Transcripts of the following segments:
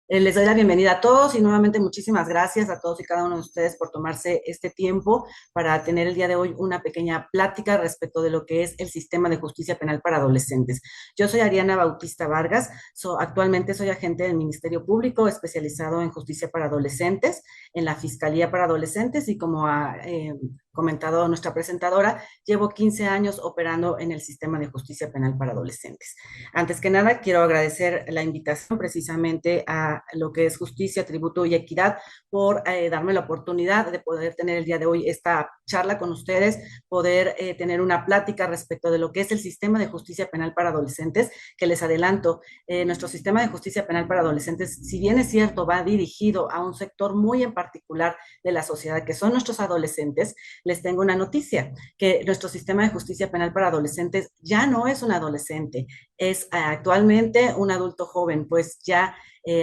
Les doy la bienvenida a todos y nuevamente muchísimas gracias a todos y cada uno de ustedes por tomarse este tiempo para tener el día de hoy una pequeña plática respecto de lo que es el sistema de justicia penal para adolescentes. Yo soy Ariana Bautista Vargas, actualmente soy agente del Ministerio Público especializado en justicia para adolescentes, en la Fiscalía para Adolescentes y como ha comentado nuestra presentadora, llevo 15 años operando en el sistema de justicia penal para adolescentes. Antes que nada, quiero agradecer la invitación precisamente a lo que es justicia, tributo y equidad por darme la oportunidad de poder tener el día de hoy esta charla con ustedes, poder tener una plática respecto de lo que es el sistema de justicia penal para adolescentes, que les adelanto, nuestro sistema de justicia penal para adolescentes, si bien es cierto, va dirigido a un sector muy en particular de la sociedad, que son nuestros adolescentes, les tengo una noticia, que nuestro sistema de justicia penal para adolescentes ya no es un adolescente, es actualmente un adulto joven, pues ya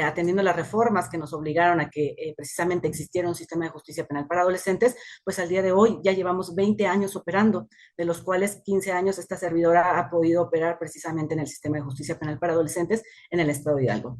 atendiendo las reformas que nos obligaron a que precisamente existiera un sistema de justicia penal para adolescentes, pues al día de hoy ya llevamos 20 años operando, de los cuales 15 años esta servidora ha podido operar precisamente en el sistema de justicia penal para adolescentes en el estado de Hidalgo.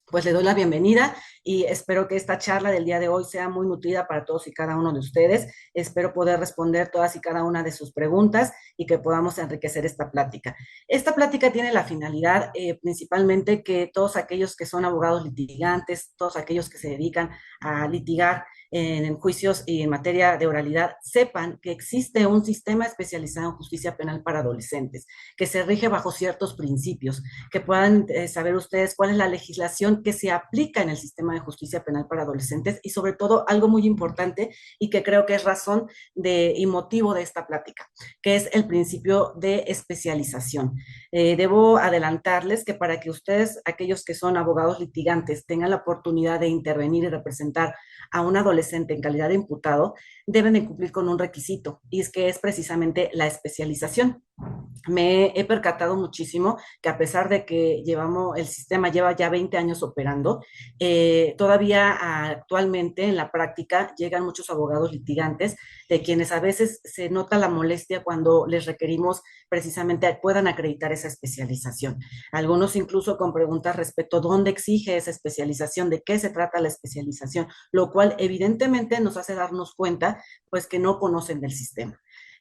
Pues le doy la bienvenida y espero que esta charla del día de hoy sea muy nutrida para todos y cada uno de ustedes. Espero poder responder todas y cada una de sus preguntas y que podamos enriquecer esta plática. Esta plática tiene la finalidad principalmente que todos aquellos que son abogados litigantes, todos aquellos que se dedican a litigar en juicios y en materia de oralidad, sepan que existe un sistema especializado en justicia penal para adolescentes, que se rige bajo ciertos principios, que puedan saber ustedes cuál es la legislación que se aplica en el sistema de justicia penal para adolescentes y sobre todo algo muy importante y que creo que es razón y motivo de esta plática, que es el principio de especialización. Debo adelantarles que para que ustedes, aquellos que son abogados litigantes, tengan la oportunidad de intervenir y representar a un adolescente en calidad de imputado, deben de cumplir con un requisito, y es que es precisamente la especialización. Me he percatado muchísimo que a pesar de que el sistema lleva ya 20 años operando, todavía actualmente en la práctica llegan muchos abogados litigantes de quienes a veces se nota la molestia cuando les requerimos precisamente puedan acreditar esa especialización. Algunos incluso con preguntas respecto a dónde exige esa especialización, de qué se trata la especialización, lo cual evidentemente nos hace darnos cuenta pues que no conocen del sistema.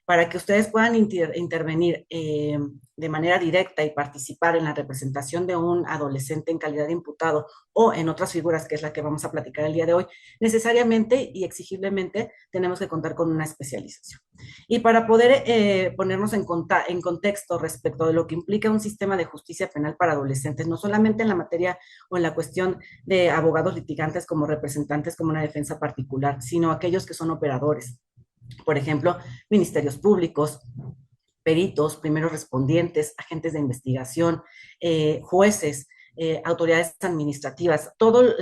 Para que ustedes puedan intervenir de manera directa y participar en la representación de un adolescente en calidad de imputado o en otras figuras, que es la que vamos a platicar el día de hoy, necesariamente y exigiblemente tenemos que contar con una especialización. Y para poder ponernos en contexto respecto de lo que implica un sistema de justicia penal para adolescentes, no solamente en la materia o en la cuestión de abogados litigantes como representantes como una defensa particular, sino aquellos que son operadores, por ejemplo, ministerios públicos, peritos, primeros respondientes, agentes de investigación, jueces, autoridades administrativas, todas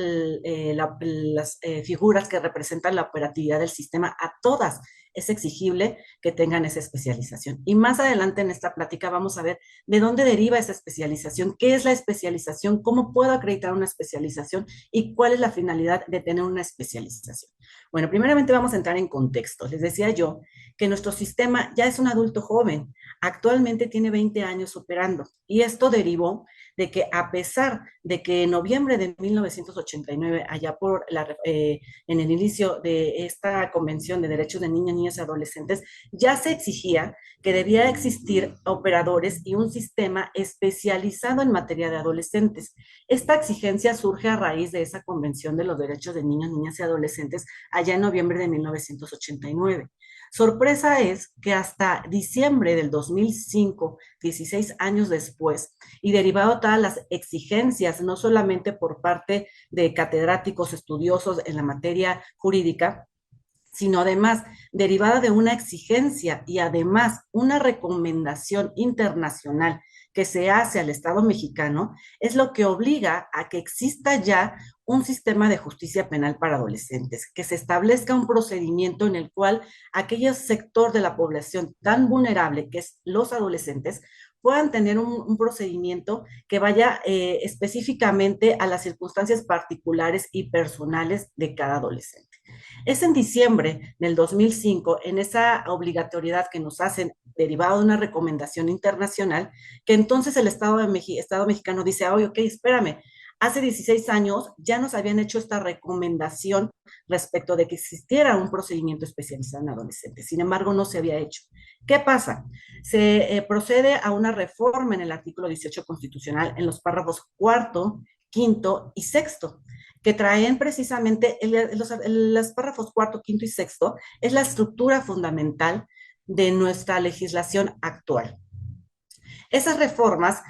las figuras que representan la operatividad del sistema, a todas es exigible que tengan esa especialización. Y más adelante en esta plática vamos a ver de dónde deriva esa especialización, qué es la especialización, cómo puedo acreditar una especialización y cuál es la finalidad de tener una especialización. Bueno, primeramente vamos a entrar en contexto. Les decía yo que nuestro sistema ya es un adulto joven, actualmente tiene 20 años operando y esto derivó de que a pesar de que en noviembre de 1989, en el inicio de esta Convención de Derechos de Niñas, Niñas y Adolescentes, ya se exigía que debía existir operadores y un sistema especializado en materia de adolescentes. Esta exigencia surge a raíz de esa Convención de los Derechos de Niños, Niñas y Adolescentes allá en noviembre de 1989. Sorpresa es que hasta diciembre del 2005, 16 años después, y derivado de todas las exigencias, no solamente por parte de catedráticos estudiosos en la materia jurídica, sino además derivada de una exigencia y además una recomendación internacional que se hace al Estado mexicano, es lo que obliga a que exista ya un sistema de justicia penal para adolescentes, que se establezca un procedimiento en el cual aquel sector de la población tan vulnerable que es los adolescentes puedan tener un procedimiento que vaya específicamente a las circunstancias particulares y personales de cada adolescente. Es en diciembre del 2005, en esa obligatoriedad que nos hacen derivado de una recomendación internacional, que entonces el Estado mexicano dice, oye, ok, espérame, Hace 16 años ya nos habían hecho esta recomendación respecto de que existiera un procedimiento especializado en adolescentes. Sin embargo, no se había hecho. ¿Qué pasa? Se procede a una reforma en el artículo 18 constitucional en los párrafos cuarto, quinto y sexto, que traen precisamente los párrafos cuarto, quinto y sexto, es la estructura fundamental de nuestra legislación actual. Esas reformas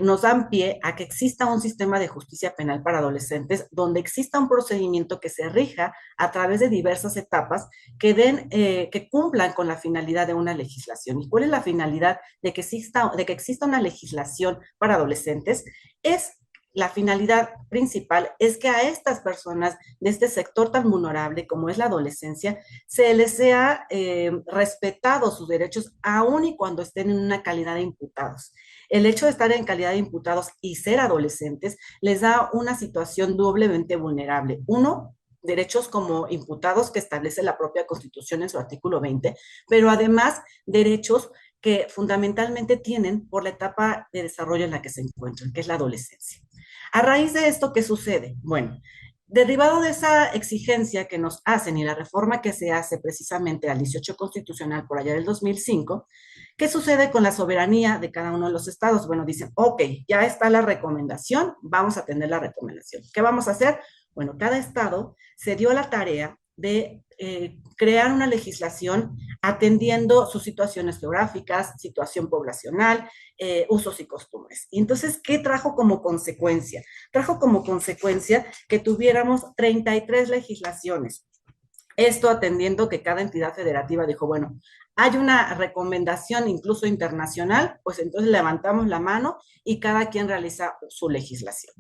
nos dan pie a que exista un sistema de justicia penal para adolescentes donde exista un procedimiento que se rija a través de diversas etapas que cumplan con la finalidad de una legislación. ¿Y cuál es la finalidad de que exista una legislación para adolescentes? Es la finalidad principal es que a estas personas de este sector tan vulnerable como es la adolescencia se les sea respetado sus derechos aun y cuando estén en una calidad de imputados. El hecho de estar en calidad de imputados y ser adolescentes les da una situación doblemente vulnerable. Uno, derechos como imputados que establece la propia Constitución en su artículo 20, pero además derechos que fundamentalmente tienen por la etapa de desarrollo en la que se encuentran, que es la adolescencia. A raíz de esto, ¿qué sucede? Bueno, derivado de esa exigencia que nos hacen y la reforma que se hace precisamente al 18 constitucional por allá del 2005, ¿qué sucede con la soberanía de cada uno de los estados? Bueno, dicen, ok, ya está la recomendación, vamos a atender la recomendación. ¿Qué vamos a hacer? Bueno, cada estado se dio la tarea de crear una legislación atendiendo sus situaciones geográficas, situación poblacional, usos y costumbres. Y entonces, ¿qué trajo como consecuencia? Trajo como consecuencia que tuviéramos 33 legislaciones. Esto atendiendo que cada entidad federativa dijo, bueno, hay una recomendación incluso internacional, pues entonces levantamos la mano y cada quien realiza su legislación.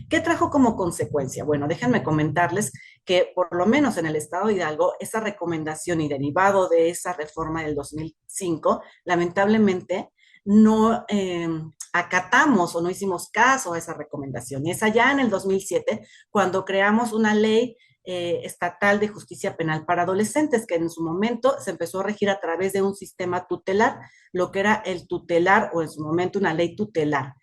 ¿Qué trajo como consecuencia? Bueno, déjenme comentarles que por lo menos en el estado de Hidalgo, esa recomendación y derivado de esa reforma del 2005, lamentablemente no acatamos o no hicimos caso a esa recomendación. Y es allá en el 2007 cuando creamos una ley estatal de justicia penal para adolescentes, que en su momento se empezó a regir a través de un sistema tutelar, lo que era el tutelar o en su momento una ley tutelar.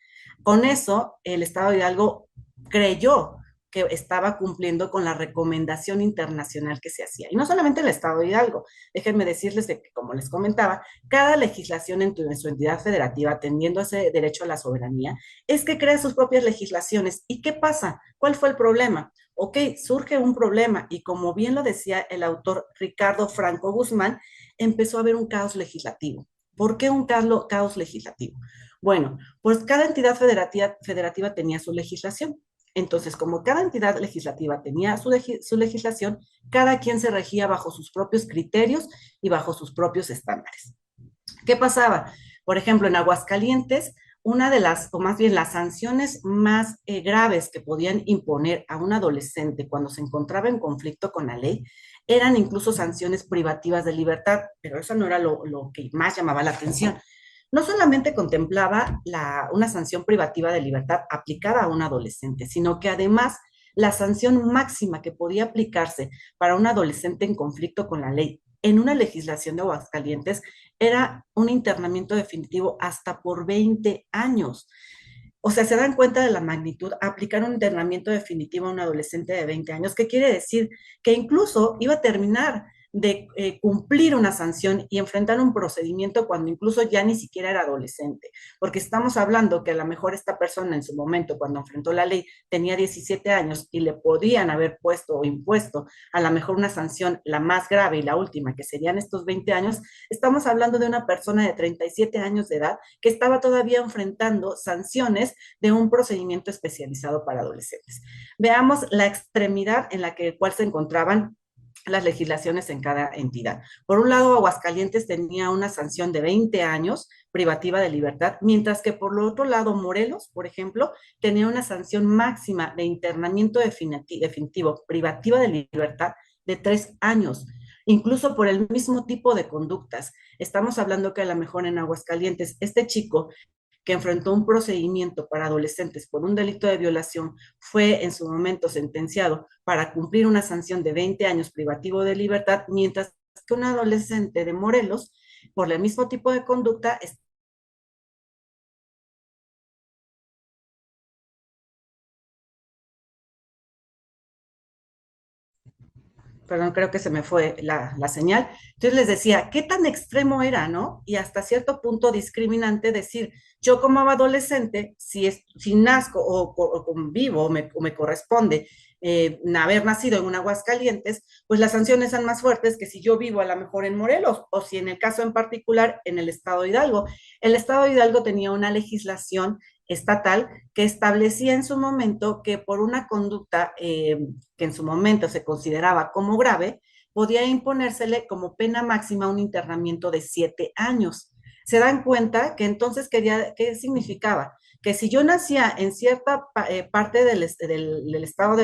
Con eso, el Estado de Hidalgo creyó que estaba cumpliendo con la recomendación internacional que se hacía. Y no solamente el Estado de Hidalgo, déjenme decirles que, como les comentaba, cada legislación en su entidad federativa, atendiendo ese derecho a la soberanía, es que crea sus propias legislaciones. ¿Y qué pasa? ¿Cuál fue el problema? Ok, surge un problema y como bien lo decía el autor Ricardo Franco Guzmán, empezó a haber un caos legislativo. ¿Por qué un caos legislativo? Bueno, pues cada entidad federativa tenía su legislación. Entonces, como cada entidad legislativa tenía su legislación, cada quien se regía bajo sus propios criterios y bajo sus propios estándares. ¿Qué pasaba? Por ejemplo, en Aguascalientes, una de las, o más bien las sanciones más graves que podían imponer a un adolescente cuando se encontraba en conflicto con la ley eran incluso sanciones privativas de libertad, pero eso no era lo que más llamaba la atención. No solamente contemplaba una sanción privativa de libertad aplicada a un adolescente, sino que además la sanción máxima que podía aplicarse para un adolescente en conflicto con la ley en una legislación de Aguascalientes era un internamiento definitivo hasta por 20 años. O sea, se dan cuenta de la magnitud, aplicar un internamiento definitivo a un adolescente de 20 años, que quiere decir que incluso iba a terminar de cumplir una sanción y enfrentar un procedimiento cuando incluso ya ni siquiera era adolescente, porque estamos hablando que a lo mejor esta persona en su momento, cuando enfrentó la ley, tenía 17 años y le podían haber puesto o impuesto a lo mejor una sanción, la más grave y la última, que serían estos 20 años, estamos hablando de una persona de 37 años de edad que estaba todavía enfrentando sanciones de un procedimiento especializado para adolescentes. Veamos la extremidad en la cual se encontraban las legislaciones en cada entidad. Por un lado, Aguascalientes tenía una sanción de 20 años privativa de libertad, mientras que por el otro lado, Morelos, por ejemplo, tenía una sanción máxima de internamiento definitivo privativa de libertad de 3 años, incluso por el mismo tipo de conductas. Estamos hablando que a lo mejor en Aguascalientes, este chico que enfrentó un procedimiento para adolescentes por un delito de violación, fue en su momento sentenciado para cumplir una sanción de 20 años privativo de libertad, mientras que un adolescente de Morelos, por el mismo tipo de conducta, Perdón, creo que se me fue la señal. Entonces les decía, ¿qué tan extremo era, no? Y hasta cierto punto discriminante decir, yo como adolescente, si nazco o convivo o me corresponde haber nacido en un Aguascalientes, pues las sanciones son más fuertes que si yo vivo a lo mejor en Morelos o si en el caso en particular en el estado de Hidalgo. El estado de Hidalgo tenía una legislación estatal que establecía en su momento que por una conducta que en su momento se consideraba como grave, podía imponérsele como pena máxima un internamiento de 7 años. Se dan cuenta que entonces ¿qué significaba? Que si yo nacía en cierta parte del estado,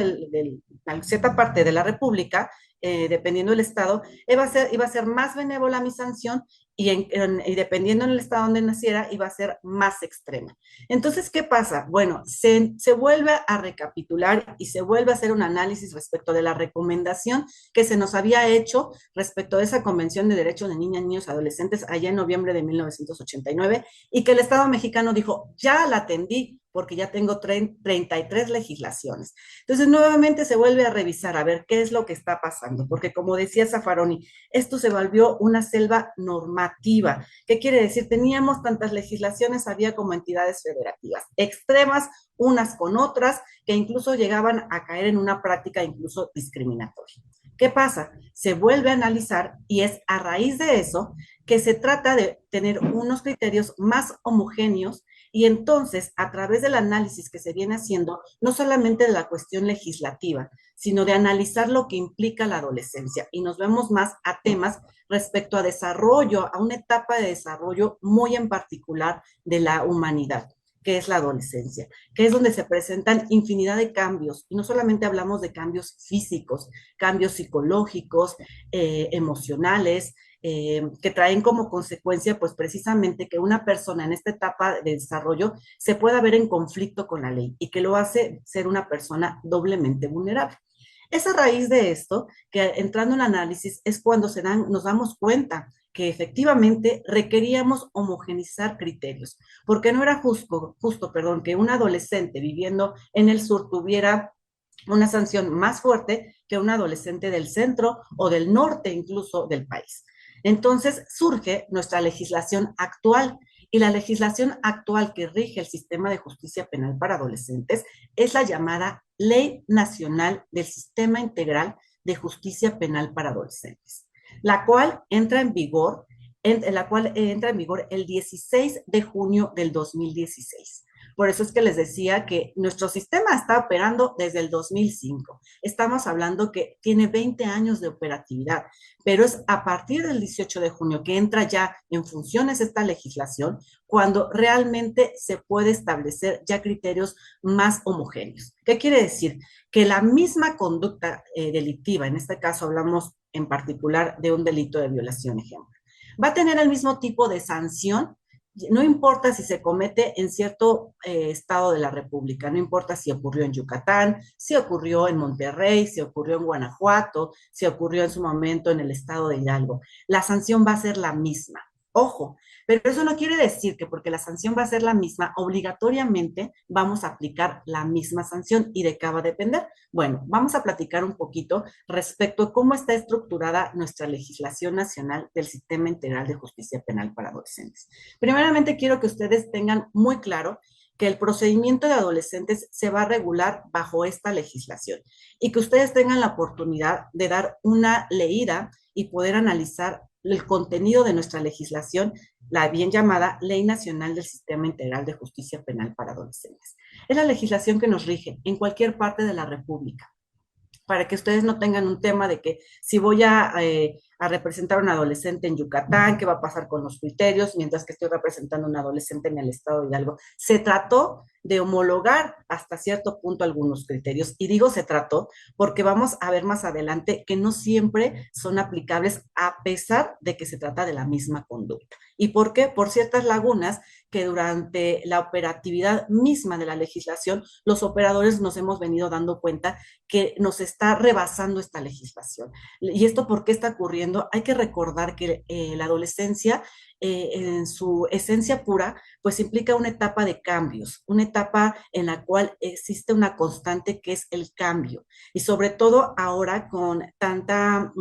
cierta parte de la República, dependiendo del estado, iba a ser más benévola mi sanción y dependiendo del estado donde naciera, iba a ser más extrema. Entonces, ¿qué pasa? Bueno, se vuelve a recapitular y se vuelve a hacer un análisis respecto de la recomendación que se nos había hecho respecto de esa Convención de Derechos de Niñas, Niños y Adolescentes allá en noviembre de 1989 y que el Estado mexicano dijo, ya la atendí porque ya tengo 33 legislaciones. Entonces, nuevamente se vuelve a revisar a ver qué es lo que está pasando, porque como decía Zaffaroni, esto se volvió una selva normativa. ¿Qué quiere decir? Teníamos tantas legislaciones, había como entidades federativas, extremas unas con otras, que incluso llegaban a caer en una práctica incluso discriminatoria. ¿Qué pasa? Se vuelve a analizar y es a raíz de eso que se trata de tener unos criterios más homogéneos y entonces a través del análisis que se viene haciendo, no solamente de la cuestión legislativa, sino de analizar lo que implica la adolescencia y nos vemos más a temas respecto a desarrollo, a una etapa de desarrollo muy en particular de la humanidad, que es la adolescencia, que es donde se presentan infinidad de cambios, y no solamente hablamos de cambios físicos, cambios psicológicos, emocionales, que traen como consecuencia, pues precisamente que una persona en esta etapa de desarrollo se pueda ver en conflicto con la ley y que lo hace ser una persona doblemente vulnerable. Es a raíz de esto que entrando en análisis es cuando nos damos cuenta que efectivamente requeríamos homogenizar criterios, porque no era justo, que un adolescente viviendo en el sur tuviera una sanción más fuerte que un adolescente del centro o del norte incluso del país. Entonces surge nuestra legislación actual y la legislación actual que rige el sistema de justicia penal para adolescentes es la llamada Ley Nacional del Sistema Integral de Justicia Penal para Adolescentes, la cual entra en vigor, el 16 de junio del 2016. Por eso es que les decía que nuestro sistema está operando desde el 2005. Estamos hablando que tiene 20 años de operatividad, pero es a partir del 18 de junio que entra ya en funciones esta legislación cuando realmente se puede establecer ya criterios más homogéneos. ¿Qué quiere decir? Que la misma conducta delictiva, en este caso hablamos en particular de un delito de violación, ejemplo, va a tener el mismo tipo de sanción, no importa si se comete en cierto estado de la República, no importa si ocurrió en Yucatán, si ocurrió en Monterrey, si ocurrió en Guanajuato, si ocurrió en su momento en el estado de Hidalgo. La sanción va a ser la misma. Ojo, pero eso no quiere decir que porque la sanción va a ser la misma, obligatoriamente vamos a aplicar la misma sanción y de qué va a depender. Bueno, vamos a platicar un poquito respecto a cómo está estructurada nuestra legislación nacional del Sistema Integral de Justicia Penal para Adolescentes. Primeramente, quiero que ustedes tengan muy claro que el procedimiento de adolescentes se va a regular bajo esta legislación y que ustedes tengan la oportunidad de dar una leída y poder analizar el contenido de nuestra legislación, la bien llamada Ley Nacional del Sistema Integral de Justicia Penal para Adolescentes. Es la legislación que nos rige en cualquier parte de la República, para que ustedes no tengan un tema de que si voy a representar a un adolescente en Yucatán, ¿qué va a pasar con los criterios? Mientras que estoy representando a un adolescente en el estado de Hidalgo. Se trató de homologar hasta cierto punto algunos criterios. Y digo se trató porque vamos a ver más adelante que no siempre son aplicables a pesar de que se trata de la misma conducta. ¿Y por qué? Por ciertas lagunas que durante la operatividad misma de la legislación, los operadores nos hemos venido dando cuenta que nos está rebasando esta legislación. ¿Y esto por qué está ocurriendo? Hay que recordar que la adolescencia en su esencia pura, pues implica una etapa de cambios, una etapa en la cual existe una constante que es el cambio. Y sobre todo ahora con tanta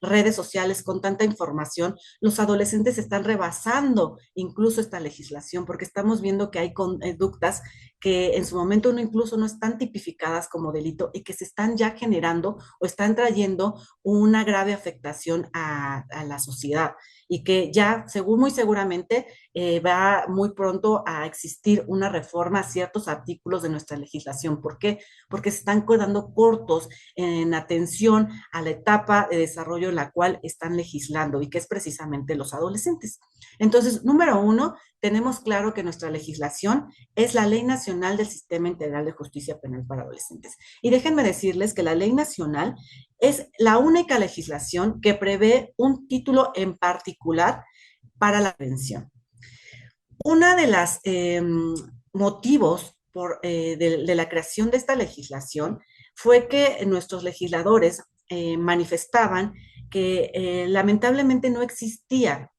redes sociales, con tanta información, los adolescentes están rebasando incluso esta legislación, porque estamos viendo que hay conductas que en su momento no incluso no están tipificadas como delito y que se están ya generando o están trayendo una grave afectación a la sociedad y que ya, según muy seguramente, va muy pronto a existir una reforma a ciertos artículos de nuestra legislación. ¿Por qué? Porque se están quedando cortos en atención a la etapa de desarrollo en la cual están legislando y que es precisamente los adolescentes. Entonces, número uno, tenemos claro que nuestra legislación es la Ley Nacional del Sistema Integral de Justicia Penal para Adolescentes. Y déjenme decirles que la Ley Nacional es la única legislación que prevé un título en particular para la prevención. Una de las motivos de la creación de esta legislación fue que nuestros legisladores manifestaban que lamentablemente no existía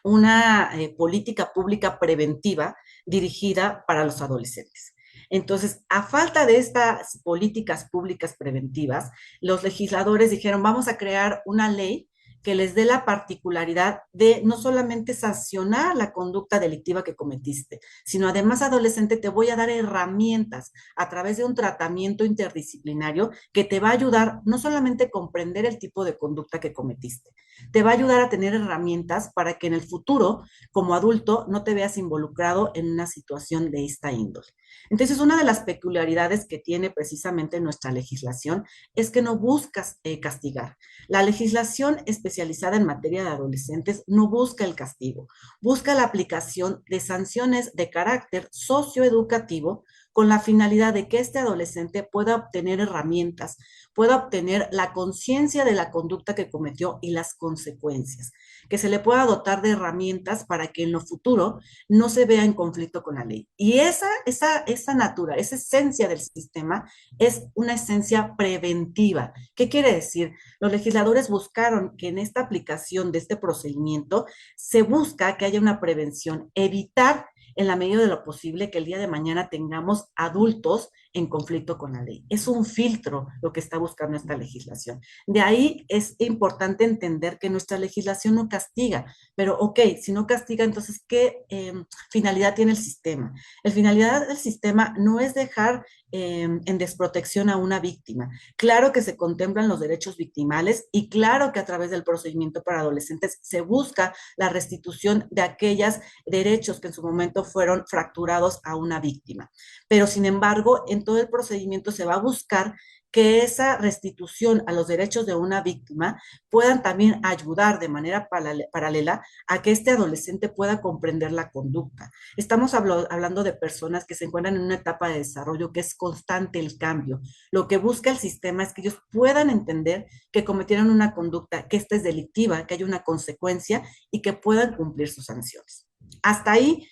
una política pública preventiva dirigida para los adolescentes. Entonces, a falta de estas políticas públicas preventivas, los legisladores dijeron, vamos a crear una ley que les dé la particularidad de no solamente sancionar la conducta delictiva que cometiste, sino además, adolescente, te voy a dar herramientas a través de un tratamiento interdisciplinario que te va a ayudar no solamente a comprender el tipo de conducta que cometiste, te va a ayudar a tener herramientas para que en el futuro, como adulto, no te veas involucrado en una situación de esta índole. Entonces, una de las peculiaridades que tiene precisamente nuestra legislación es que no buscas castigar. La legislación especializada en materia de adolescentes no busca el castigo, busca la aplicación de sanciones de carácter socioeducativo con la finalidad de que este adolescente pueda obtener herramientas, pueda obtener la conciencia de la conducta que cometió y las consecuencias, que se le pueda dotar de herramientas para que en lo futuro no se vea en conflicto con la ley. Y esa natura, esa esencia del sistema es una esencia preventiva. ¿Qué quiere decir? Los legisladores buscaron que en esta aplicación de este procedimiento se busca que haya una prevención, evitar en la medida de lo posible que el día de mañana tengamos adultos en conflicto con la ley. Es un filtro lo que está buscando esta legislación. De ahí es importante entender que nuestra legislación no castiga, pero ok, si no castiga, entonces, ¿qué finalidad tiene el sistema? La finalidad del sistema no es dejar en desprotección a una víctima. Claro que se contemplan los derechos victimales y claro que a través del procedimiento para adolescentes se busca la restitución de aquellos derechos que en su momento fueron fracturados a una víctima. Pero sin embargo, en todo el procedimiento se va a buscar que esa restitución a los derechos de una víctima puedan también ayudar de manera paralela a que este adolescente pueda comprender la conducta. Estamos hablando de personas que se encuentran en una etapa de desarrollo que es constante el cambio. Lo que busca el sistema es que ellos puedan entender que cometieron una conducta, que esta es delictiva, que hay una consecuencia y que puedan cumplir sus sanciones. Hasta ahí.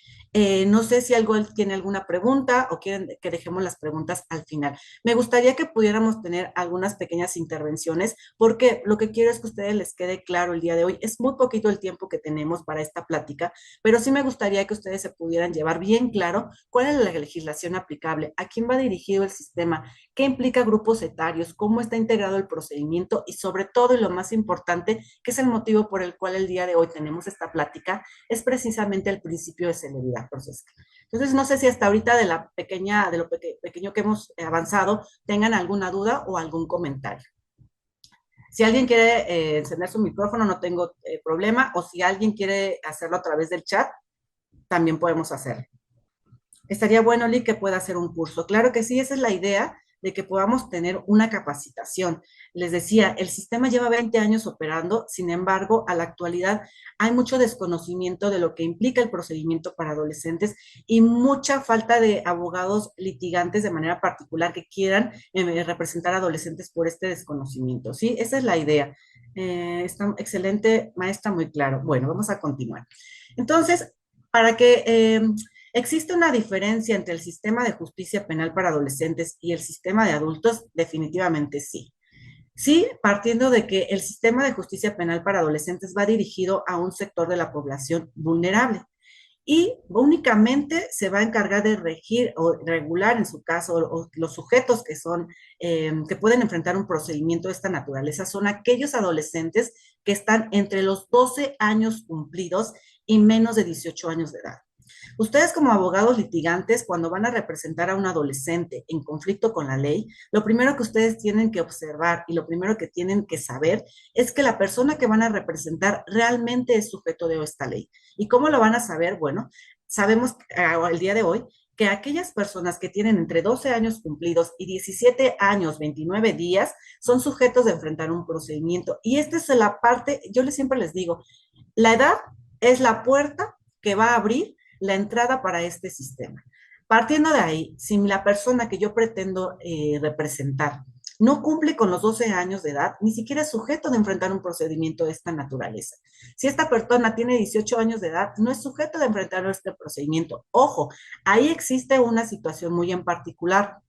No sé si algo tiene alguna pregunta o quieren que dejemos las preguntas al final. Me gustaría que pudiéramos tener algunas pequeñas intervenciones porque lo que quiero es que a ustedes les quede claro el día de hoy. Es muy poquito el tiempo que tenemos para esta plática, pero sí me gustaría que ustedes se pudieran llevar bien claro cuál es la legislación aplicable, a quién va dirigido el sistema, qué implica grupos etarios, cómo está integrado el procedimiento y sobre todo, y lo más importante, que es el motivo por el cual el día de hoy tenemos esta plática, es precisamente el principio de celeridad procesal. Entonces, no sé si hasta ahorita de lo pequeño que hemos avanzado, tengan alguna duda o algún comentario. Si alguien quiere encender su micrófono, no tengo problema, o si alguien quiere hacerlo a través del chat, también podemos hacerlo. Estaría bueno, Lee, que pueda hacer un curso. Claro que sí, esa es la idea de que podamos tener una capacitación. Les decía, el sistema lleva 20 años operando, sin embargo, a la actualidad hay mucho desconocimiento de lo que implica el procedimiento para adolescentes y mucha falta de abogados litigantes de manera particular que quieran representar a adolescentes por este desconocimiento. ¿Sí? Esa es la idea. Está excelente, maestra, muy claro. Bueno, vamos a continuar. Entonces, para que ¿existe una diferencia entre el sistema de justicia penal para adolescentes y el sistema de adultos? Definitivamente sí. Sí, partiendo de que el sistema de justicia penal para adolescentes va dirigido a un sector de la población vulnerable y únicamente se va a encargar de regir o regular en su caso o los sujetos que son que pueden enfrentar un procedimiento de esta naturaleza son aquellos adolescentes que están entre los 12 años cumplidos y menos de 18 años de edad. Ustedes como abogados litigantes, cuando van a representar a un adolescente en conflicto con la ley, lo primero que ustedes tienen que observar y lo primero que tienen que saber es que la persona que van a representar realmente es sujeto de esta ley. ¿Y cómo lo van a saber? Bueno, sabemos el día de hoy que aquellas personas que tienen entre 12 años cumplidos y 17 años, 29 días, son sujetos de enfrentar un procedimiento. Y esta es la parte, siempre les digo, la edad es la puerta que va a abrir la entrada para este sistema. Partiendo de ahí, si la persona que yo pretendo representar no cumple con los 12 años de edad, ni siquiera es sujeto de enfrentar un procedimiento de esta naturaleza. Si esta persona tiene 18 años de edad, no es sujeto de enfrentar este procedimiento. Ojo, ahí existe una situación muy en particular.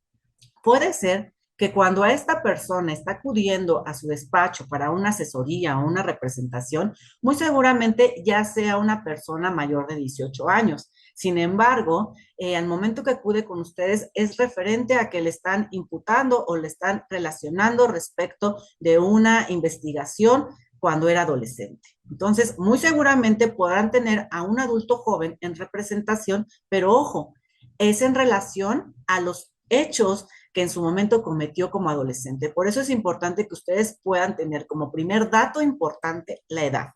Puede ser que cuando a esta persona está acudiendo a su despacho para una asesoría o una representación, muy seguramente ya sea una persona mayor de 18 años. Sin embargo, al momento que acude con ustedes es referente a que le están imputando o le están relacionando respecto de una investigación cuando era adolescente. Entonces, muy seguramente podrán tener a un adulto joven en representación, pero ojo, es en relación a los hechos que en su momento cometió como adolescente. Por eso es importante que ustedes puedan tener como primer dato importante la edad.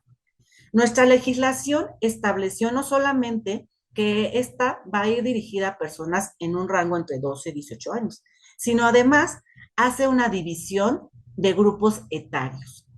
Nuestra legislación estableció no solamente que esta va a ir dirigida a personas en un rango entre 12 y 18 años, sino además hace una división de grupos etarios.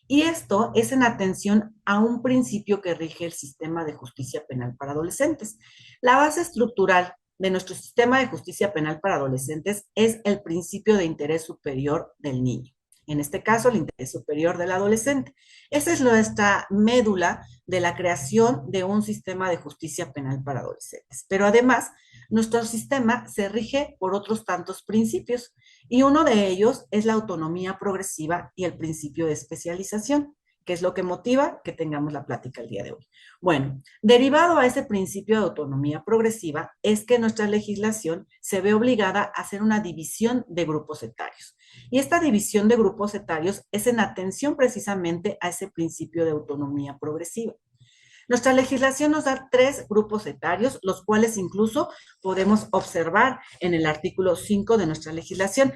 Y esto es en atención a un principio que rige el sistema de justicia penal para adolescentes. La base estructural de nuestro sistema de justicia penal para adolescentes es el principio de interés superior del niño. En este caso, el interés superior del adolescente. Esa es nuestra médula de la creación de un sistema de justicia penal para adolescentes. Pero además, nuestro sistema se rige por otros tantos principios y uno de ellos es la autonomía progresiva y el principio de especialización, que es lo que motiva que tengamos la plática el día de hoy. Bueno, derivado a ese principio de autonomía progresiva es que nuestra legislación se ve obligada a hacer una división de grupos etarios. Y esta división de grupos etarios es en atención precisamente a ese principio de autonomía progresiva. Nuestra legislación nos da 3 grupos etarios, los cuales incluso podemos observar en el artículo 5 de nuestra legislación.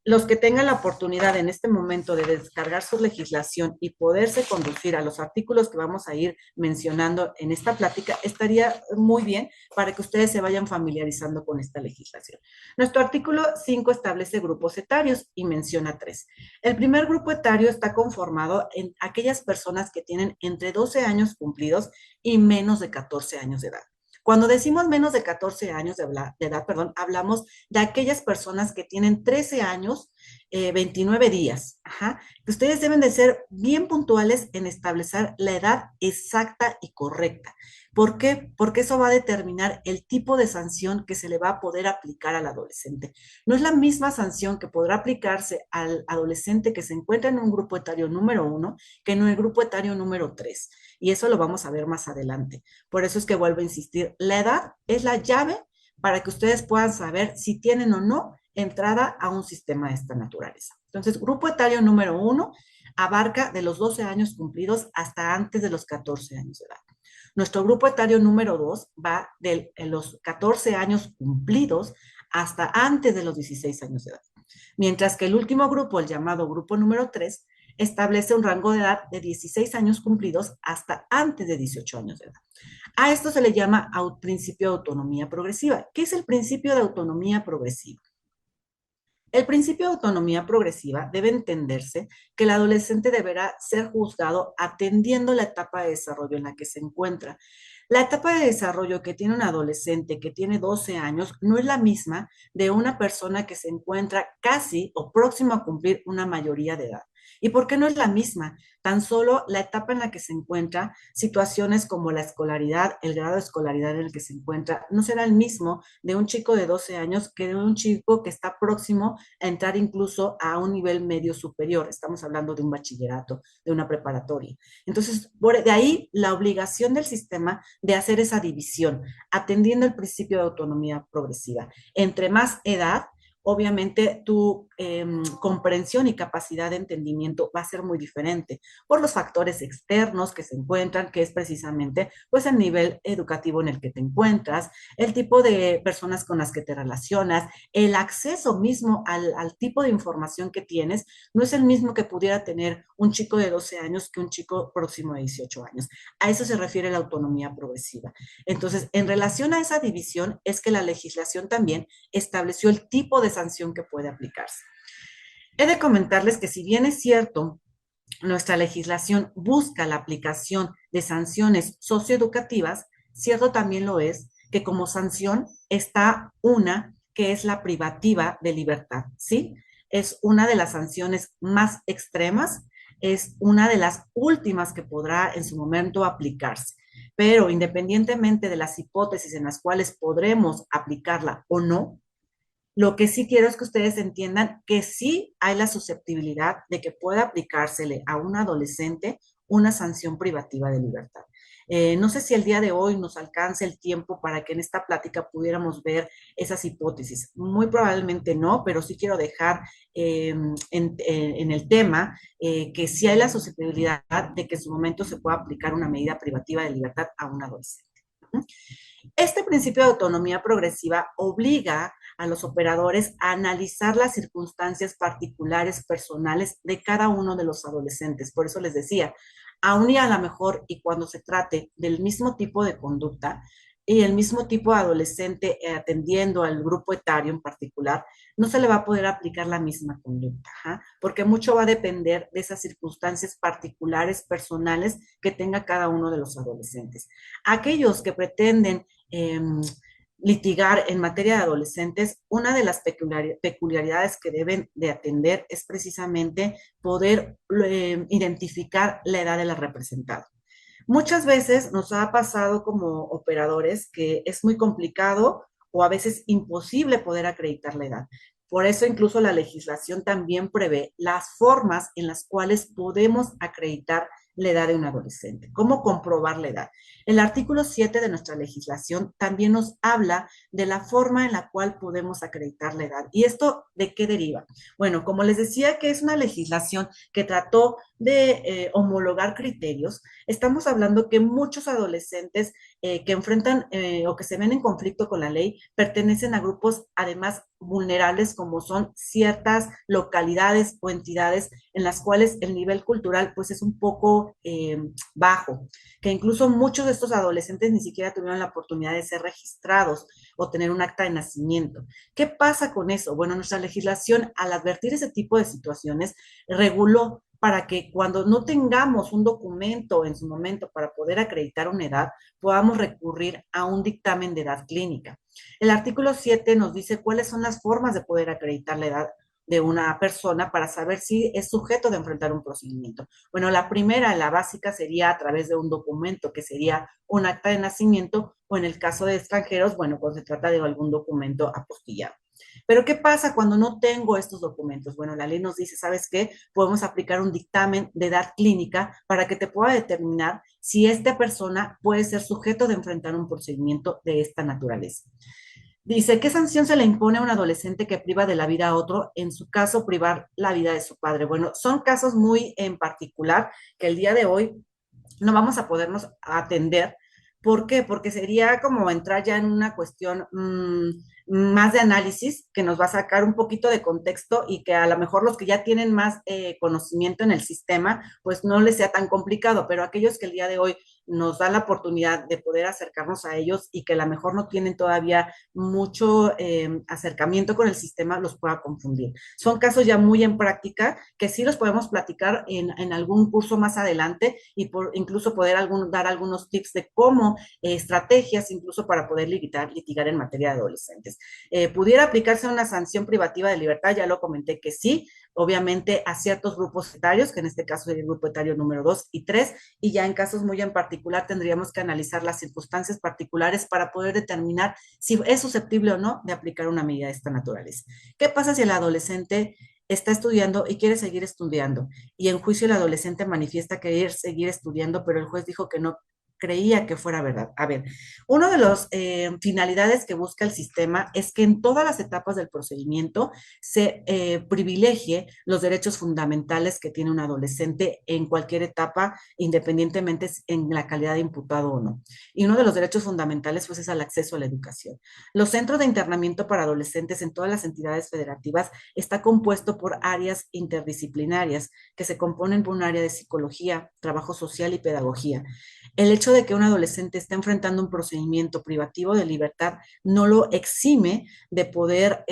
Los que tengan la oportunidad en este momento de descargar su legislación y poderse conducir a los artículos que vamos a ir mencionando en esta plática, estaría muy bien para que ustedes se vayan familiarizando con esta legislación. Nuestro artículo 5 establece grupos etarios y menciona 3. El primer grupo etario está conformado en aquellas personas que tienen entre 12 años cumplidos y menos de 14 años de edad. Cuando decimos menos de 14 años de edad, hablamos de aquellas personas que tienen 13 años, 29 días. Ajá. Ustedes deben de ser bien puntuales en establecer la edad exacta y correcta. ¿Por qué? Porque eso va a determinar el tipo de sanción que se le va a poder aplicar al adolescente. No es la misma sanción que podrá aplicarse al adolescente que se encuentra en un grupo etario número 1 que en el grupo etario número 3. Y eso lo vamos a ver más adelante. Por eso es que vuelvo a insistir, la edad es la llave para que ustedes puedan saber si tienen o no entrada a un sistema de esta naturaleza. Entonces, grupo etario número 1 abarca de los 12 años cumplidos hasta antes de los 14 años de edad. Nuestro grupo etario número 2 va de los 14 años cumplidos hasta antes de los 16 años de edad. Mientras que el último grupo, el llamado grupo número 3, establece un rango de edad de 16 años cumplidos hasta antes de 18 años de edad. A esto se le llama principio de autonomía progresiva. ¿Qué es el principio de autonomía progresiva? El principio de autonomía progresiva debe entenderse que el adolescente deberá ser juzgado atendiendo la etapa de desarrollo en la que se encuentra. La etapa de desarrollo que tiene un adolescente que tiene 12 años no es la misma de una persona que se encuentra casi o próximo a cumplir una mayoría de edad. ¿Y por qué no es la misma? Tan solo la etapa en la que se encuentra, situaciones como la escolaridad, el grado de escolaridad en el que se encuentra, no será el mismo de un chico de 12 años que de un chico que está próximo a entrar incluso a un nivel medio superior. Estamos hablando de un bachillerato, de una preparatoria. Entonces, de ahí la obligación del sistema de hacer esa división, atendiendo el principio de autonomía progresiva. Entre más edad, obviamente tu comprensión y capacidad de entendimiento va a ser muy diferente por los factores externos que se encuentran, que es precisamente pues el nivel educativo en el que te encuentras, el tipo de personas con las que te relacionas, el acceso mismo al tipo de información que tienes, no es el mismo que pudiera tener un chico de 12 años que un chico próximo de 18 años. A eso se refiere la autonomía progresiva. Entonces, en relación a esa división es que la legislación también estableció el tipo de sanción que puede aplicarse. He de comentarles que si bien es cierto, nuestra legislación busca la aplicación de sanciones socioeducativas, cierto también lo es que como sanción está una que es la privativa de libertad, ¿sí? Es una de las sanciones más extremas, es una de las últimas que podrá en su momento aplicarse. Pero independientemente de las hipótesis en las cuales podremos aplicarla o no, lo que sí quiero es que ustedes entiendan que sí hay la susceptibilidad de que pueda aplicársele a un adolescente una sanción privativa de libertad. No sé si el día de hoy nos alcance el tiempo para que en esta plática pudiéramos ver esas hipótesis. Muy probablemente no, pero sí quiero dejar en el tema que sí hay la susceptibilidad de que en su momento se pueda aplicar una medida privativa de libertad a un adolescente. Este principio de autonomía progresiva obliga a los operadores a analizar las circunstancias particulares personales de cada uno de los adolescentes. Por eso les decía, aún y a lo mejor y cuando se trate del mismo tipo de conducta y el mismo tipo de adolescente atendiendo al grupo etario en particular, no se le va a poder aplicar la misma conducta, ¿ja? Porque mucho va a depender de esas circunstancias particulares, personales que tenga cada uno de los adolescentes. Aquellos que pretenden eh, litigar en materia de adolescentes, una de las peculiaridades que deben de atender es precisamente poder identificar la edad de la representada. Muchas veces nos ha pasado como operadores que es muy complicado o a veces imposible poder acreditar la edad. Por eso incluso la legislación también prevé las formas en las cuales podemos acreditar la edad de un adolescente, cómo comprobar la edad. El artículo 7 de nuestra legislación también nos habla de la forma en la cual podemos acreditar la edad. ¿Y esto de qué deriva? Bueno, como les decía que es una legislación que trató de homologar criterios, estamos hablando que muchos adolescentes que enfrentan o que se ven en conflicto con la ley pertenecen a grupos además vulnerables como son ciertas localidades o entidades en las cuales el nivel cultural pues es un poco bajo, que incluso muchos de estos adolescentes ni siquiera tuvieron la oportunidad de ser registrados o tener un acta de nacimiento. ¿Qué pasa con eso? Bueno, nuestra legislación al advertir ese tipo de situaciones reguló para que cuando no tengamos un documento en su momento para poder acreditar una edad, podamos recurrir a un dictamen de edad clínica. El artículo 7 nos dice cuáles son las formas de poder acreditar la edad de una persona para saber si es sujeto de enfrentar un procedimiento. Bueno, la primera, la básica, sería a través de un documento, que sería un acta de nacimiento, o en el caso de extranjeros, bueno, cuando se trata de algún documento apostillado. Pero ¿qué pasa cuando no tengo estos documentos? Bueno, la ley nos dice, ¿sabes qué? Podemos aplicar un dictamen de edad clínica para que te pueda determinar si esta persona puede ser sujeto de enfrentar un procedimiento de esta naturaleza. Dice, ¿qué sanción se le impone a un adolescente que priva de la vida a otro? En su caso, privar la vida de su padre. Bueno, son casos muy en particular que el día de hoy no vamos a podernos atender. ¿Por qué? Porque sería como entrar ya en una cuestión más de análisis que nos va a sacar un poquito de contexto y que a lo mejor los que ya tienen más conocimiento en el sistema, pues no les sea tan complicado, pero aquellos que el día de hoy nos dan la oportunidad de poder acercarnos a ellos y que a lo mejor no tienen todavía mucho acercamiento con el sistema, los pueda confundir. Son casos ya muy en práctica que sí los podemos platicar en algún curso más adelante y incluso poder dar algunos tips de cómo, estrategias incluso para poder litigar en materia de adolescentes. ¿Pudiera aplicarse una sanción privativa de libertad? Ya lo comenté que sí, obviamente a ciertos grupos etarios, que en este caso sería el grupo etario número 2 y 3, y ya en casos muy en particular tendríamos que analizar las circunstancias particulares para poder determinar si es susceptible o no de aplicar una medida de esta naturaleza. ¿Qué pasa si el adolescente está estudiando y quiere seguir estudiando? Y en juicio el adolescente manifiesta querer seguir estudiando, pero el juez dijo que no creía que fuera verdad. A ver, una de las finalidades que busca el sistema es que en todas las etapas del procedimiento se privilegie los derechos fundamentales que tiene un adolescente en cualquier etapa, independientemente en la calidad de imputado o no. Y uno de los derechos fundamentales pues es el acceso a la educación. Los centros de internamiento para adolescentes en todas las entidades federativas está compuesto por áreas interdisciplinarias que se componen por un área de psicología, trabajo social y pedagogía. El hecho de que un adolescente esté enfrentando un procedimiento privativo de libertad no lo exime de poder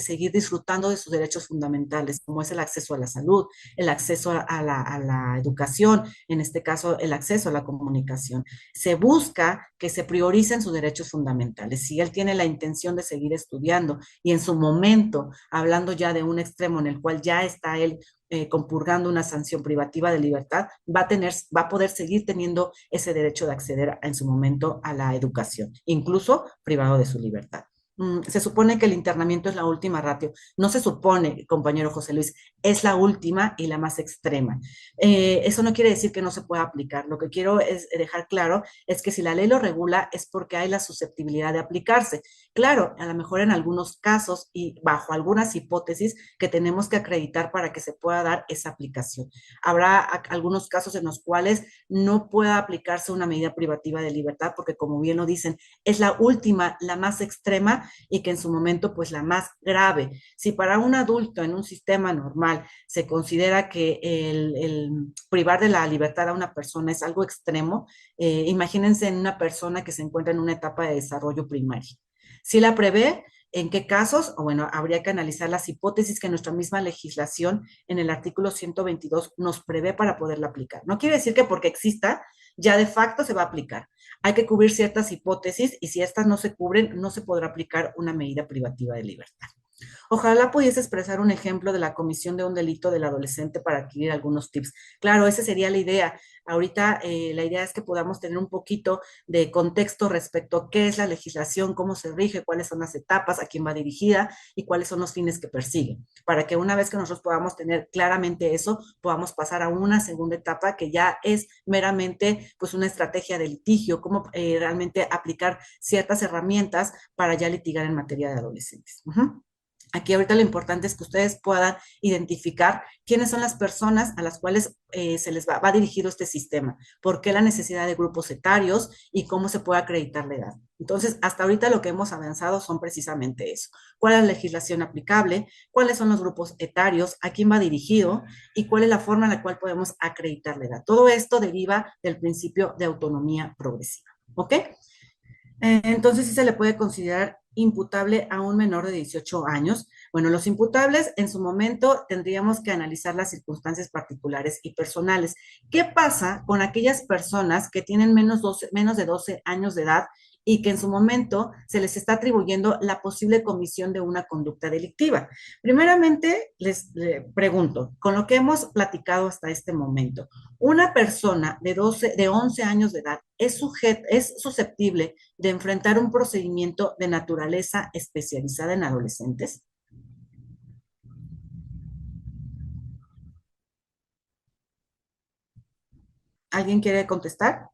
seguir disfrutando de sus derechos fundamentales, como es el acceso a la salud, el acceso a la educación, en este caso el acceso a la comunicación. Se busca que se prioricen sus derechos fundamentales. Si él tiene la intención de seguir estudiando y en su momento, hablando ya de un extremo en el cual ya está él compurgando una sanción privativa de libertad, va a poder seguir teniendo ese derecho de acceder en su momento a la educación, incluso privado de su libertad. Se supone que el internamiento es la última ratio. No se supone, compañero José Luis, es la última y la más extrema. Eso no quiere decir que no se pueda aplicar. Lo que quiero es dejar claro es que si la ley lo regula es porque hay la susceptibilidad de aplicarse. Claro, a lo mejor en algunos casos y bajo algunas hipótesis que tenemos que acreditar para que se pueda dar esa aplicación. Habrá algunos casos en los cuales no pueda aplicarse una medida privativa de libertad porque, como bien lo dicen, es la última, la más extrema y que en su momento pues la más grave. Si para un adulto en un sistema normal se considera que el privar de la libertad a una persona es algo extremo, imagínense en una persona que se encuentra en una etapa de desarrollo primario. Si la prevé, ¿en qué casos? O bueno, habría que analizar las hipótesis que nuestra misma legislación en el artículo 122 nos prevé para poderla aplicar. No quiere decir que porque exista, ya de facto se va a aplicar. Hay que cubrir ciertas hipótesis y si estas no se cubren, no se podrá aplicar una medida privativa de libertad. Ojalá pudiese expresar un ejemplo de la comisión de un delito del adolescente para adquirir algunos tips. Claro, esa sería la idea. Ahorita la idea es que podamos tener un poquito de contexto respecto a qué es la legislación, cómo se rige, cuáles son las etapas, a quién va dirigida y cuáles son los fines que persigue, para que una vez que nosotros podamos tener claramente eso, podamos pasar a una segunda etapa que ya es meramente pues una estrategia de litigio, cómo realmente aplicar ciertas herramientas para ya litigar en materia de adolescentes. Aquí ahorita lo importante es que ustedes puedan identificar quiénes son las personas a las cuales se les va dirigido este sistema, por qué la necesidad de grupos etarios y cómo se puede acreditar la edad. Entonces, hasta ahorita lo que hemos avanzado son precisamente eso. ¿Cuál es la legislación aplicable? ¿Cuáles son los grupos etarios? ¿A quién va dirigido? ¿Y cuál es la forma en la cual podemos acreditar la edad? Todo esto deriva del principio de autonomía progresiva. ¿Ok? Entonces sí se le puede considerar imputable a un menor de 18 años. Bueno, los imputables en su momento tendríamos que analizar las circunstancias particulares y personales. ¿Qué pasa con aquellas personas que tienen menos de 12 años de edad y que en su momento se les está atribuyendo la posible comisión de una conducta delictiva? Primeramente, les pregunto, con lo que hemos platicado hasta este momento, ¿una persona de 11 años de edad es susceptible de enfrentar un procedimiento de naturaleza especializada en adolescentes? ¿Alguien quiere contestar?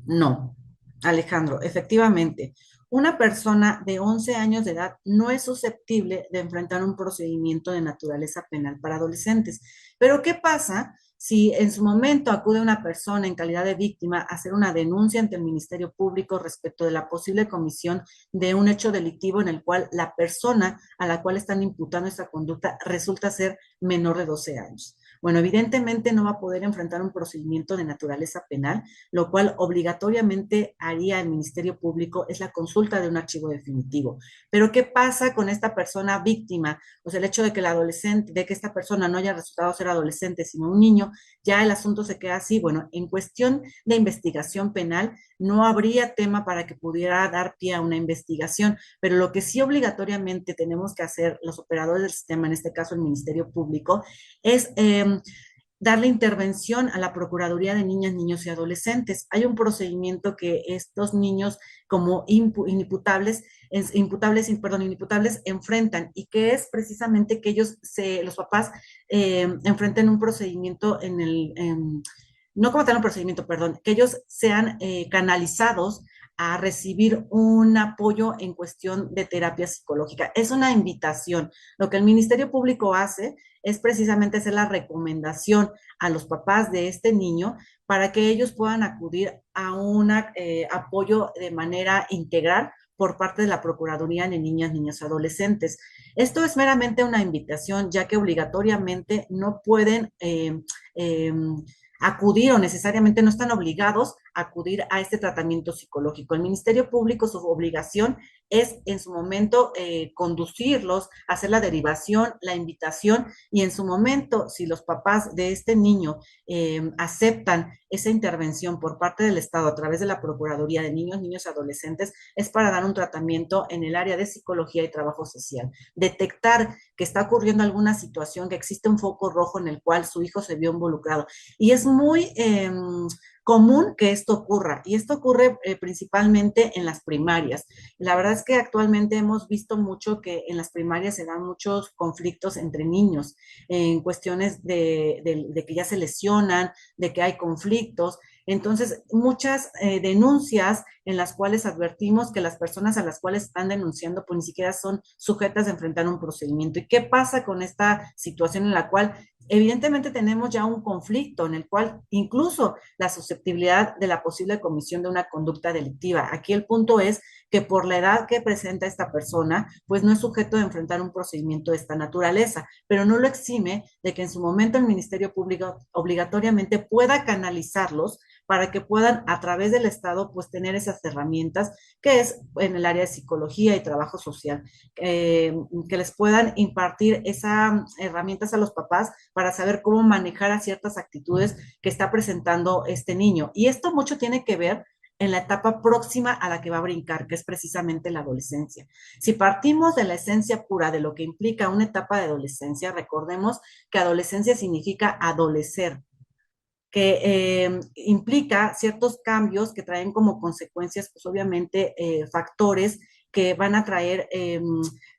No. Alejandro, efectivamente, una persona de 11 años de edad no es susceptible de enfrentar un procedimiento de naturaleza penal para adolescentes. Pero ¿qué pasa si en su momento acude una persona en calidad de víctima a hacer una denuncia ante el Ministerio Público respecto de la posible comisión de un hecho delictivo en el cual la persona a la cual están imputando esta conducta resulta ser menor de 12 años? Bueno, evidentemente no va a poder enfrentar un procedimiento de naturaleza penal, lo cual obligatoriamente haría el Ministerio Público es la consulta de un archivo definitivo. Pero ¿qué pasa con esta persona víctima? O sea, el hecho de que el adolescente, de que esta persona no haya resultado ser adolescente, sino un niño, ya el asunto se queda así. Bueno, en cuestión de investigación penal, no habría tema para que pudiera dar pie a una investigación, pero lo que sí obligatoriamente tenemos que hacer los operadores del sistema, en este caso el Ministerio Público, es darle intervención a la Procuraduría de Niñas, Niños y Adolescentes. Hay un procedimiento que estos niños como inimputables enfrentan y que es precisamente que los papás enfrenten un procedimiento no como tal un procedimiento, perdón, que ellos sean canalizados a recibir un apoyo en cuestión de terapia psicológica. Es una invitación. Lo que el Ministerio Público hace es precisamente hacer la recomendación a los papás de este niño para que ellos puedan acudir a un apoyo de manera integral por parte de la Procuraduría de Niñas, Niños y Adolescentes. Esto es meramente una invitación, ya que obligatoriamente no pueden eh, acudir o necesariamente no están obligados a acudir a este tratamiento psicológico. El Ministerio Público, su obligación es en su momento conducirlos, hacer la derivación, la invitación y en su momento, si los papás de este niño aceptan esa intervención por parte del Estado a través de la Procuraduría de Niños, Niños y Adolescentes, es para dar un tratamiento en el área de psicología y trabajo social. Detectar que está ocurriendo alguna situación, que existe un foco rojo en el cual su hijo se vio involucrado. Y es muy común que esto ocurra, y esto ocurre principalmente en las primarias. La verdad es que actualmente hemos visto mucho que en las primarias se dan muchos conflictos entre niños en cuestiones de que ya se lesionan, de que hay conflictos. Entonces, muchas denuncias en las cuales advertimos que las personas a las cuales están denunciando pues ni siquiera son sujetas de enfrentar un procedimiento. ¿Y qué pasa con esta situación en la cual evidentemente tenemos ya un conflicto en el cual incluso la susceptibilidad de la posible comisión de una conducta delictiva? Aquí el punto es que por la edad que presenta esta persona, pues no es sujeto de enfrentar un procedimiento de esta naturaleza, pero no lo exime de que en su momento el Ministerio Público obligatoriamente pueda canalizarlos para que puedan a través del Estado pues tener esas herramientas que es en el área de psicología y trabajo social, que les puedan impartir esas herramientas a los papás para saber cómo manejar a ciertas actitudes que está presentando este niño. Y esto mucho tiene que ver en la etapa próxima a la que va a brincar, que es precisamente la adolescencia. Si partimos de la esencia pura de lo que implica una etapa de adolescencia, recordemos que adolescencia significa adolecer, que implica ciertos cambios que traen como consecuencias, pues obviamente, factores que van a traer,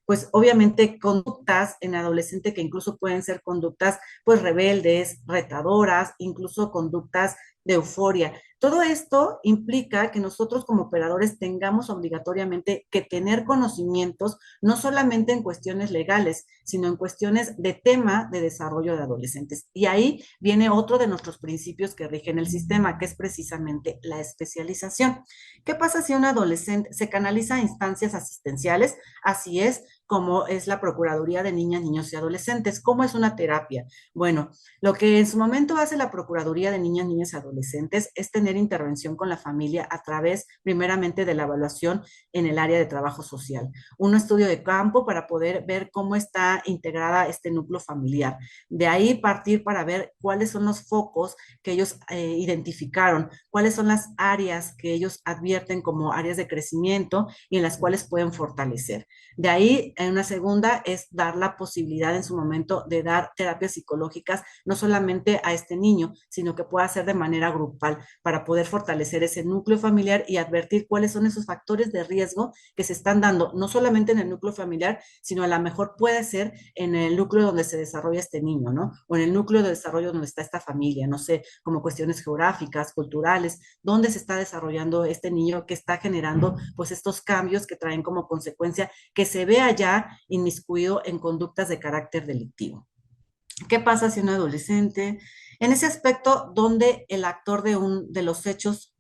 pues obviamente, conductas en adolescente que incluso pueden ser conductas, pues rebeldes, retadoras, incluso conductas de euforia. Todo esto implica que nosotros como operadores tengamos obligatoriamente que tener conocimientos, no solamente en cuestiones legales, sino en cuestiones de tema de desarrollo de adolescentes. Y ahí viene otro de nuestros principios que rigen el sistema, que es precisamente la especialización. ¿Qué pasa si un adolescente se canaliza a instancias asistenciales? Así es como es la Procuraduría de Niñas, Niños y Adolescentes. ¿Cómo es una terapia? Bueno, lo que en su momento hace la Procuraduría de Niñas, Niños y Adolescentes es tener intervención con la familia a través, primeramente, de la evaluación en el área de trabajo social. Un estudio de campo para poder ver cómo está integrada este núcleo familiar. De ahí partir para ver cuáles son los focos que ellos identificaron, cuáles son las áreas que ellos advierten como áreas de crecimiento y en las cuales pueden fortalecer. De ahí, en una segunda, es dar la posibilidad en su momento de dar terapias psicológicas, no solamente a este niño, sino que pueda ser de manera grupal para poder fortalecer ese núcleo familiar y advertir cuáles son esos factores de riesgo que se están dando, no solamente en el núcleo familiar, sino a lo mejor puede ser en el núcleo donde se desarrolla este niño, ¿no? O en el núcleo de desarrollo donde está esta familia, no sé, como cuestiones geográficas, culturales, dónde se está desarrollando este niño que está generando pues estos cambios que traen como consecuencia que se vea ya inmiscuido en conductas de carácter delictivo. ¿Qué pasa si un adolescente, en ese aspecto donde el actor de los hechos,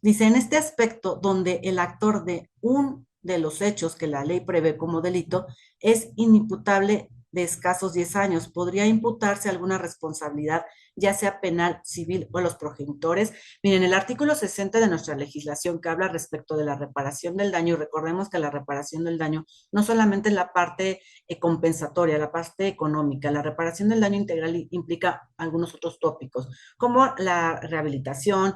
dice, en este aspecto donde el actor de un de los hechos que la ley prevé como delito es inimputable de escasos 10 años, ¿podría imputarse alguna responsabilidad, ya sea penal, civil o los progenitores? Miren, el artículo 60 de nuestra legislación que habla respecto de la reparación del daño, y recordemos que la reparación del daño no solamente es la parte compensatoria, la parte económica, la reparación del daño integral implica algunos otros tópicos, como la rehabilitación,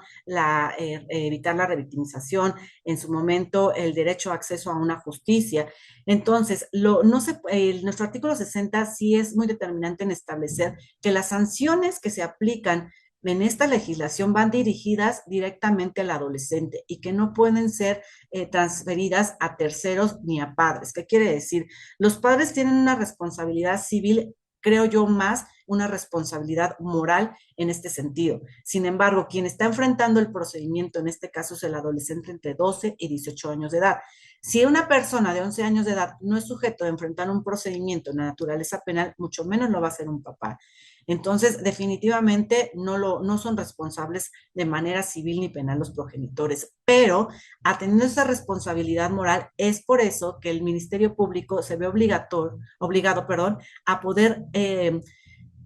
evitar la revictimización, en su momento el derecho a acceso a una justicia. Entonces, no se, nuestro artículo 60 sí es muy determinante en establecer que las sanciones que se aplican en esta legislación van dirigidas directamente al adolescente y que no pueden ser transferidas a terceros ni a padres. ¿Qué quiere decir? Los padres tienen una responsabilidad civil, creo yo, más una responsabilidad moral en este sentido. Sin embargo, quien está enfrentando el procedimiento en este caso es el adolescente entre 12 y 18 años de edad. Si una persona de 11 años de edad no es sujeto de enfrentar un procedimiento de naturaleza penal, mucho menos lo va a hacer un papá. Entonces, definitivamente no son responsables de manera civil ni penal los progenitores, pero atendiendo esa responsabilidad moral, es por eso que el Ministerio Público se ve obligado, perdón, a poder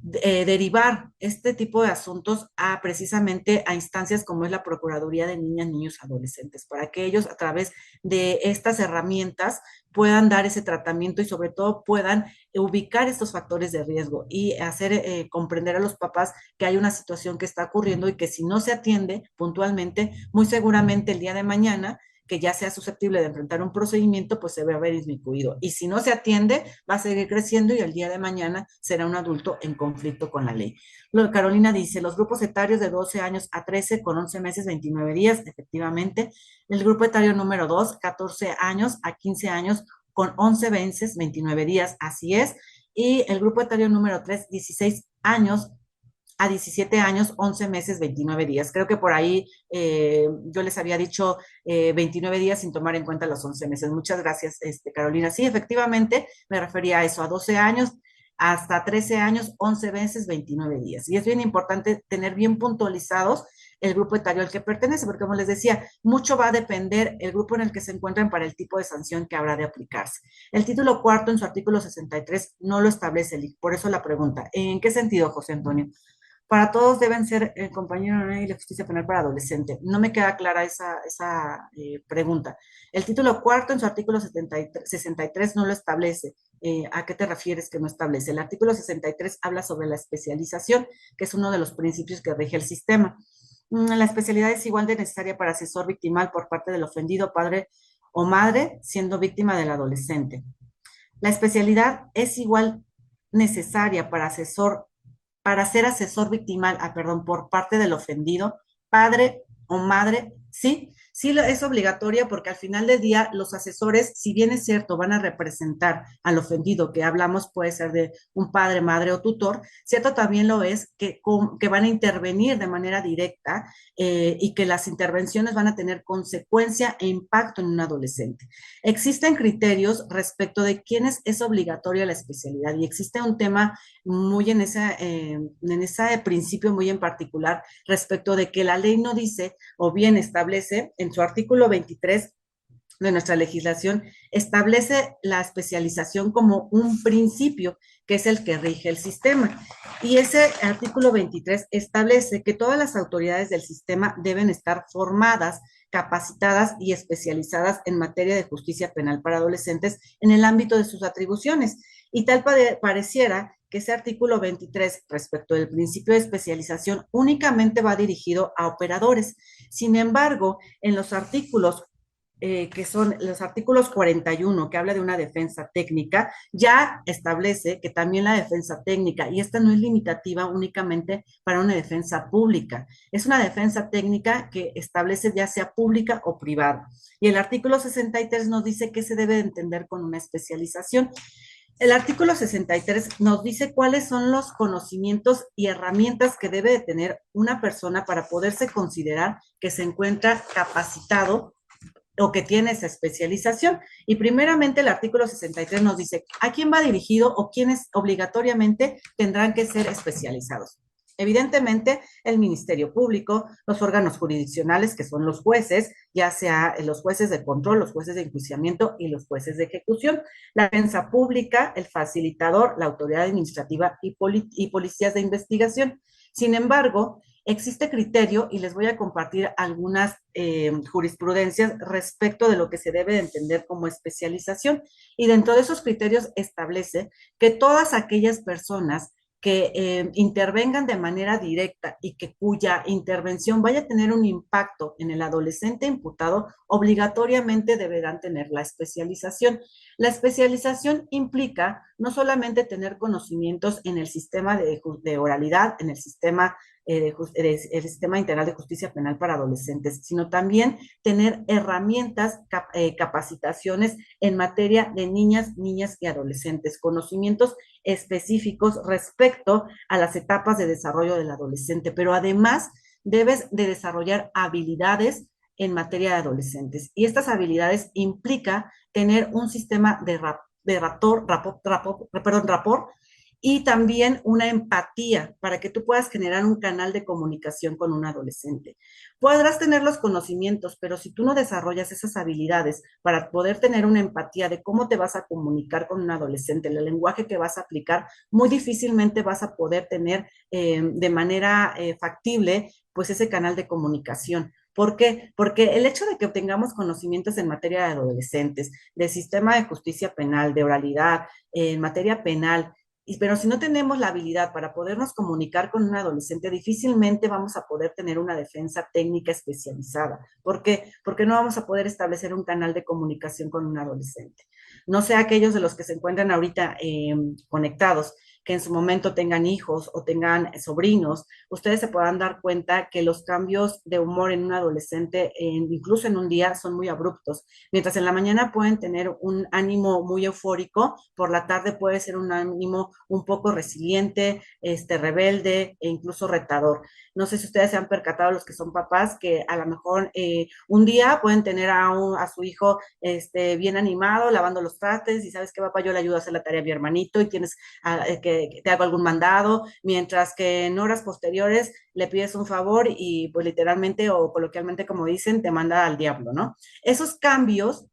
derivar este tipo de asuntos a precisamente a instancias como es la Procuraduría de Niñas, Niños, Adolescentes, para que ellos a través de estas herramientas puedan dar ese tratamiento y sobre todo puedan ubicar estos factores de riesgo y hacer comprender a los papás que hay una situación que está ocurriendo y que si no se atiende puntualmente, muy seguramente el día de mañana que ya sea susceptible de enfrentar un procedimiento, pues se va a ver inmiscuido. Y si no se atiende, va a seguir creciendo y el día de mañana será un adulto en conflicto con la ley. Carolina dice, los grupos etarios de 12 años a 13 con 11 meses, 29 días, efectivamente. El grupo etario número 2, 14 años a 15 años con 11 meses, 29 días, así es. Y el grupo etario número 3, 16 años a 17 años, 11 meses, 29 días. Creo que por ahí yo les había dicho 29 días sin tomar en cuenta los 11 meses. Muchas gracias, Carolina. Sí, efectivamente, me refería a eso, a 12 años hasta 13 años, 11 meses, 29 días. Y es bien importante tener bien puntualizados el grupo etario al que pertenece, porque como les decía, mucho va a depender el grupo en el que se encuentran para el tipo de sanción que habrá de aplicarse. El título cuarto en su artículo 63 no lo establece, por eso la pregunta. ¿En qué sentido, José Antonio? Para todos deben ser el compañero de la ley y la justicia penal para adolescente. No me queda clara esa pregunta. El título cuarto en su artículo 63 no lo establece. ¿A qué te refieres que no establece? El artículo 63 habla sobre la especialización, que es uno de los principios que rige el sistema. La especialidad es igual de necesaria para asesor victimal por parte del ofendido padre o madre, siendo víctima del adolescente. La especialidad es igual necesaria para ser asesor victimal, perdón, por parte del ofendido, padre o madre, sí, sí es obligatoria porque al final del día los asesores, si bien es cierto, van a representar al ofendido, que hablamos puede ser de un padre, madre o tutor, cierto también lo es que van a intervenir de manera directa y que las intervenciones van a tener consecuencia e impacto en un adolescente. Existen criterios respecto de quiénes es obligatoria la especialidad y existe un tema muy en ese principio muy en particular respecto de que la ley no dice o bien establece en su artículo 23 de nuestra legislación, establece la especialización como un principio que es el que rige el sistema. Y ese artículo 23 establece que todas las autoridades del sistema deben estar formadas, capacitadas y especializadas en materia de justicia penal para adolescentes en el ámbito de sus atribuciones. Y tal pareciera que ese artículo 23 respecto del principio de especialización únicamente va dirigido a operadores. Sin embargo, en los artículos que son los artículos 41, que habla de una defensa técnica, ya establece que también la defensa técnica, y esta no es limitativa únicamente para una defensa pública, es una defensa técnica que establece ya sea pública o privada. Y el artículo 63 nos dice qué se debe entender con una especialización. El artículo 63 nos dice cuáles son los conocimientos y herramientas que debe de tener una persona para poderse considerar que se encuentra capacitado o que tiene esa especialización. Y primeramente el artículo 63 nos dice a quién va dirigido o quiénes obligatoriamente tendrán que ser especializados. Evidentemente, el Ministerio Público, los órganos jurisdiccionales, que son los jueces, ya sea los jueces de control, los jueces de enjuiciamiento y los jueces de ejecución, la defensa pública, el facilitador, la autoridad administrativa y policías de investigación. Sin embargo, existe criterio y les voy a compartir algunas jurisprudencias respecto de lo que se debe de entender como especialización. Y dentro de esos criterios establece que todas aquellas personas que intervengan de manera directa y que cuya intervención vaya a tener un impacto en el adolescente imputado, obligatoriamente deberán tener la especialización. La especialización implica no solamente tener conocimientos en el sistema de oralidad, en el sistema el Sistema Integral de Justicia Penal para Adolescentes, sino también tener herramientas, capacitaciones en materia de niñas y adolescentes, conocimientos específicos respecto a las etapas de desarrollo del adolescente, pero además debes de desarrollar habilidades en materia de adolescentes. Y estas habilidades implica tener un sistema de rapport y también una empatía para que tú puedas generar un canal de comunicación con un adolescente. Podrás tener los conocimientos, pero si tú no desarrollas esas habilidades para poder tener una empatía de cómo te vas a comunicar con un adolescente, el lenguaje que vas a aplicar, muy difícilmente vas a poder tener de manera factible pues ese canal de comunicación. ¿Por qué? Porque el hecho de que obtengamos conocimientos en materia de adolescentes, de sistema de justicia penal, de oralidad, en materia penal, pero si no tenemos la habilidad para podernos comunicar con un adolescente, difícilmente vamos a poder tener una defensa técnica especializada. ¿Por qué? Porque no vamos a poder establecer un canal de comunicación con un adolescente. No sé aquellos de los que se encuentran ahorita conectados, que en su momento tengan hijos o tengan sobrinos, ustedes se puedan dar cuenta que los cambios de humor en un adolescente, incluso en un día, son muy abruptos. Mientras en la mañana pueden tener un ánimo muy eufórico, por la tarde puede ser un ánimo un poco resiliente, rebelde e incluso retador. No sé si ustedes se han percatado, los que son papás, que a lo mejor un día pueden tener a su hijo bien animado, lavando los trastes, y sabes que papá, yo le ayudo a hacer la tarea a mi hermanito y tienes que te hago algún mandado, mientras que en horas posteriores le pides un favor y pues literalmente o coloquialmente como dicen, te manda al diablo, ¿no? Esos cambios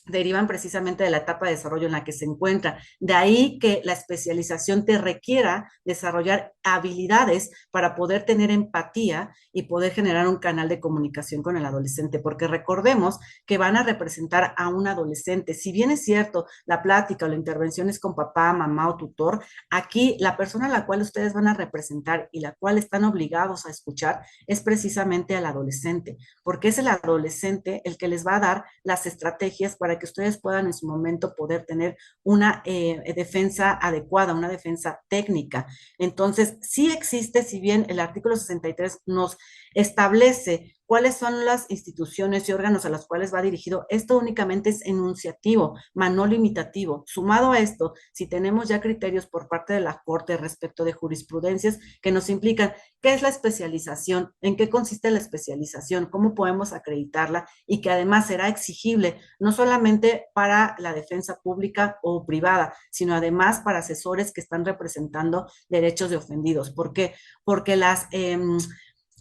derivan precisamente de la etapa de desarrollo en la que se encuentra. De ahí que la especialización te requiera desarrollar habilidades para poder tener empatía y poder generar un canal de comunicación con el adolescente, porque recordemos que van a representar a un adolescente. Si bien es cierto, la plática o la intervención es con papá, mamá o tutor, aquí la persona a la cual ustedes van a representar y la cual están obligados a escuchar es precisamente al adolescente, porque es el adolescente el que les va a dar las estrategias para que ustedes puedan en su momento poder tener una defensa adecuada, una defensa técnica. Entonces, sí existe, si bien el artículo 63 nos establece cuáles son las instituciones y órganos a los cuales va dirigido, esto únicamente es enunciativo, más no limitativo. Sumado a esto, si tenemos ya criterios por parte de la Corte respecto de jurisprudencias que nos implican qué es la especialización, en qué consiste la especialización, cómo podemos acreditarla y que además será exigible no solamente para la defensa pública o privada, sino además para asesores que están representando derechos de ofendidos. ¿Por qué? Porque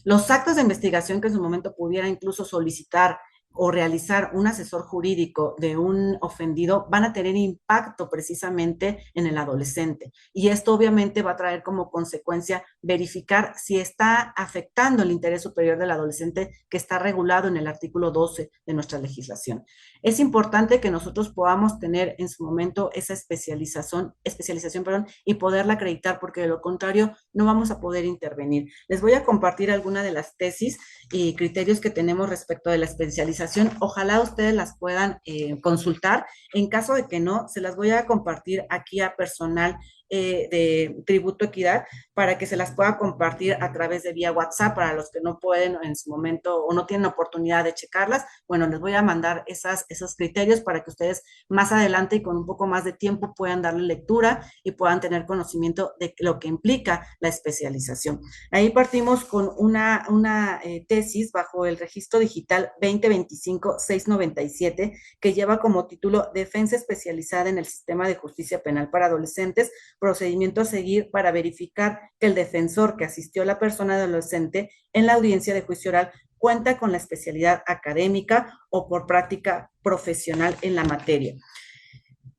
los actos de investigación que en su momento pudiera incluso solicitar o realizar un asesor jurídico de un ofendido van a tener impacto precisamente en el adolescente. Y esto obviamente va a traer como consecuencia verificar si está afectando el interés superior del adolescente que está regulado en el artículo 12 de nuestra legislación. Es importante que nosotros podamos tener en su momento esa especialización, y poderla acreditar, porque de lo contrario no vamos a poder intervenir. Les voy a compartir algunas de las tesis y criterios que tenemos respecto de la especialización. Ojalá ustedes las puedan consultar. En caso de que no, se las voy a compartir aquí a personal de Tributo Equidad para que se las pueda compartir a través de vía WhatsApp para los que no pueden en su momento o no tienen oportunidad de checarlas. Bueno, les voy a mandar esos criterios para que ustedes más adelante y con un poco más de tiempo puedan darle lectura y puedan tener conocimiento de lo que implica la especialización. Ahí partimos con una tesis bajo el registro digital 2025-697 que lleva como título Defensa especializada en el sistema de justicia penal para adolescentes, procedimiento a seguir para verificar que el defensor que asistió a la persona adolescente en la audiencia de juicio oral cuenta con la especialidad académica o por práctica profesional en la materia.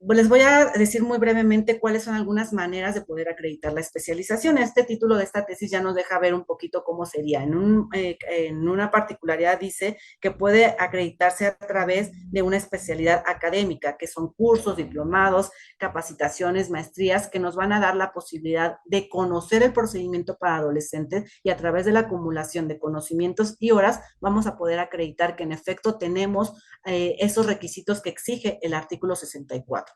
Les voy a decir muy brevemente cuáles son algunas maneras de poder acreditar la especialización. Este título de esta tesis ya nos deja ver un poquito cómo sería. En una particularidad dice que puede acreditarse a través de una especialidad académica, que son cursos, diplomados, capacitaciones, maestrías, que nos van a dar la posibilidad de conocer el procedimiento para adolescentes y a través de la acumulación de conocimientos y horas vamos a poder acreditar que en efecto tenemos esos requisitos que exige el artículo 64.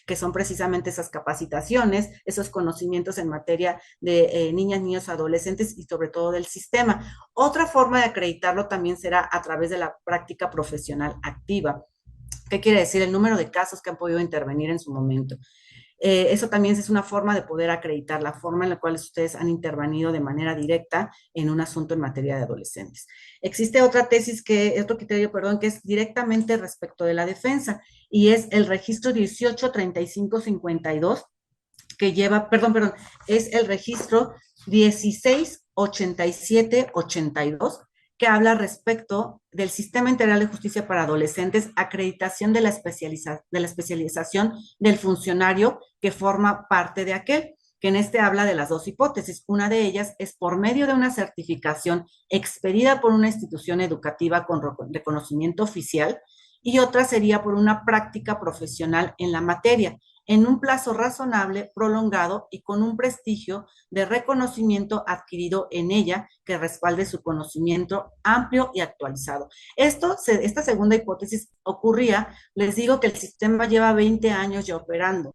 Que son precisamente esas capacitaciones, esos conocimientos en materia de niñas, niños, adolescentes y sobre todo del sistema. Otra forma de acreditarlo también será a través de la práctica profesional activa. ¿Qué quiere decir? El número de casos que han podido intervenir en su momento. Eso también es una forma de poder acreditar la forma en la cual ustedes han intervenido de manera directa en un asunto en materia de adolescentes. Existe otra tesis, otro criterio, perdón, que es directamente respecto de la defensa y es el registro 183552 que lleva, perdón, es el registro 168782 que habla respecto del Sistema Integral de Justicia para Adolescentes, acreditación de la especialización del funcionario que forma parte de aquel, que en este habla de las dos hipótesis. Una de ellas es por medio de una certificación expedida por una institución educativa con reconocimiento oficial y otra sería por una práctica profesional en la materia, en un plazo razonable, prolongado y con un prestigio de reconocimiento adquirido en ella que respalde su conocimiento amplio y actualizado. Esta segunda hipótesis ocurría, les digo que el sistema lleva 20 años ya operando.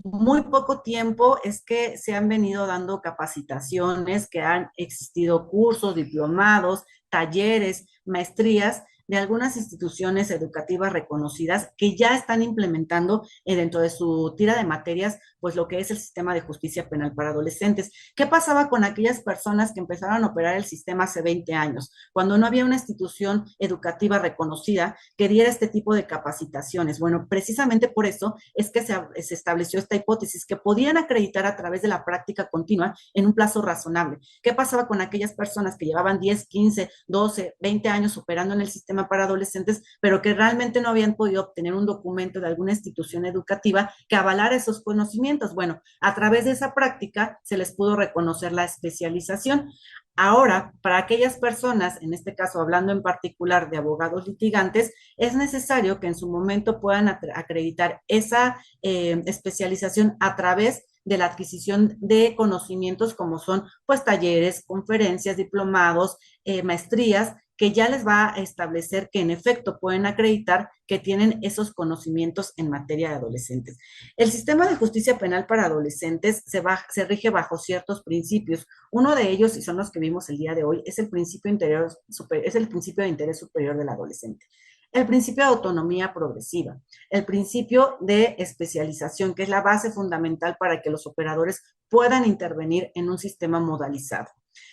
Muy poco tiempo es que se han venido dando capacitaciones, que han existido cursos, diplomados, talleres, maestrías de algunas instituciones educativas reconocidas que ya están implementando dentro de su tira de materias, pues lo que es el sistema de justicia penal para adolescentes. ¿Qué pasaba con aquellas personas que empezaron a operar el sistema hace 20 años, cuando no había una institución educativa reconocida que diera este tipo de capacitaciones? Bueno, precisamente por eso es que se estableció esta hipótesis, que podían acreditar a través de la práctica continua en un plazo razonable. ¿Qué pasaba con aquellas personas que llevaban 10, 15, 12, 20 años operando en el sistema para adolescentes, pero que realmente no habían podido obtener un documento de alguna institución educativa que avalara esos conocimientos? Bueno, a través de esa práctica se les pudo reconocer la especialización. Ahora, para aquellas personas, en este caso hablando en particular de abogados litigantes, es necesario que en su momento puedan acreditar esa especialización a través de la adquisición de conocimientos como son pues talleres, conferencias, diplomados, maestrías, que ya les va a establecer que en efecto pueden acreditar que tienen esos conocimientos en materia de adolescentes. El sistema de justicia penal para adolescentes se rige bajo ciertos principios. Uno de ellos, y son los que vimos el día de hoy, es el principio de interés superior del adolescente. El principio de autonomía progresiva, el principio de especialización, que es la base fundamental para que los operadores puedan intervenir en un sistema modalizado,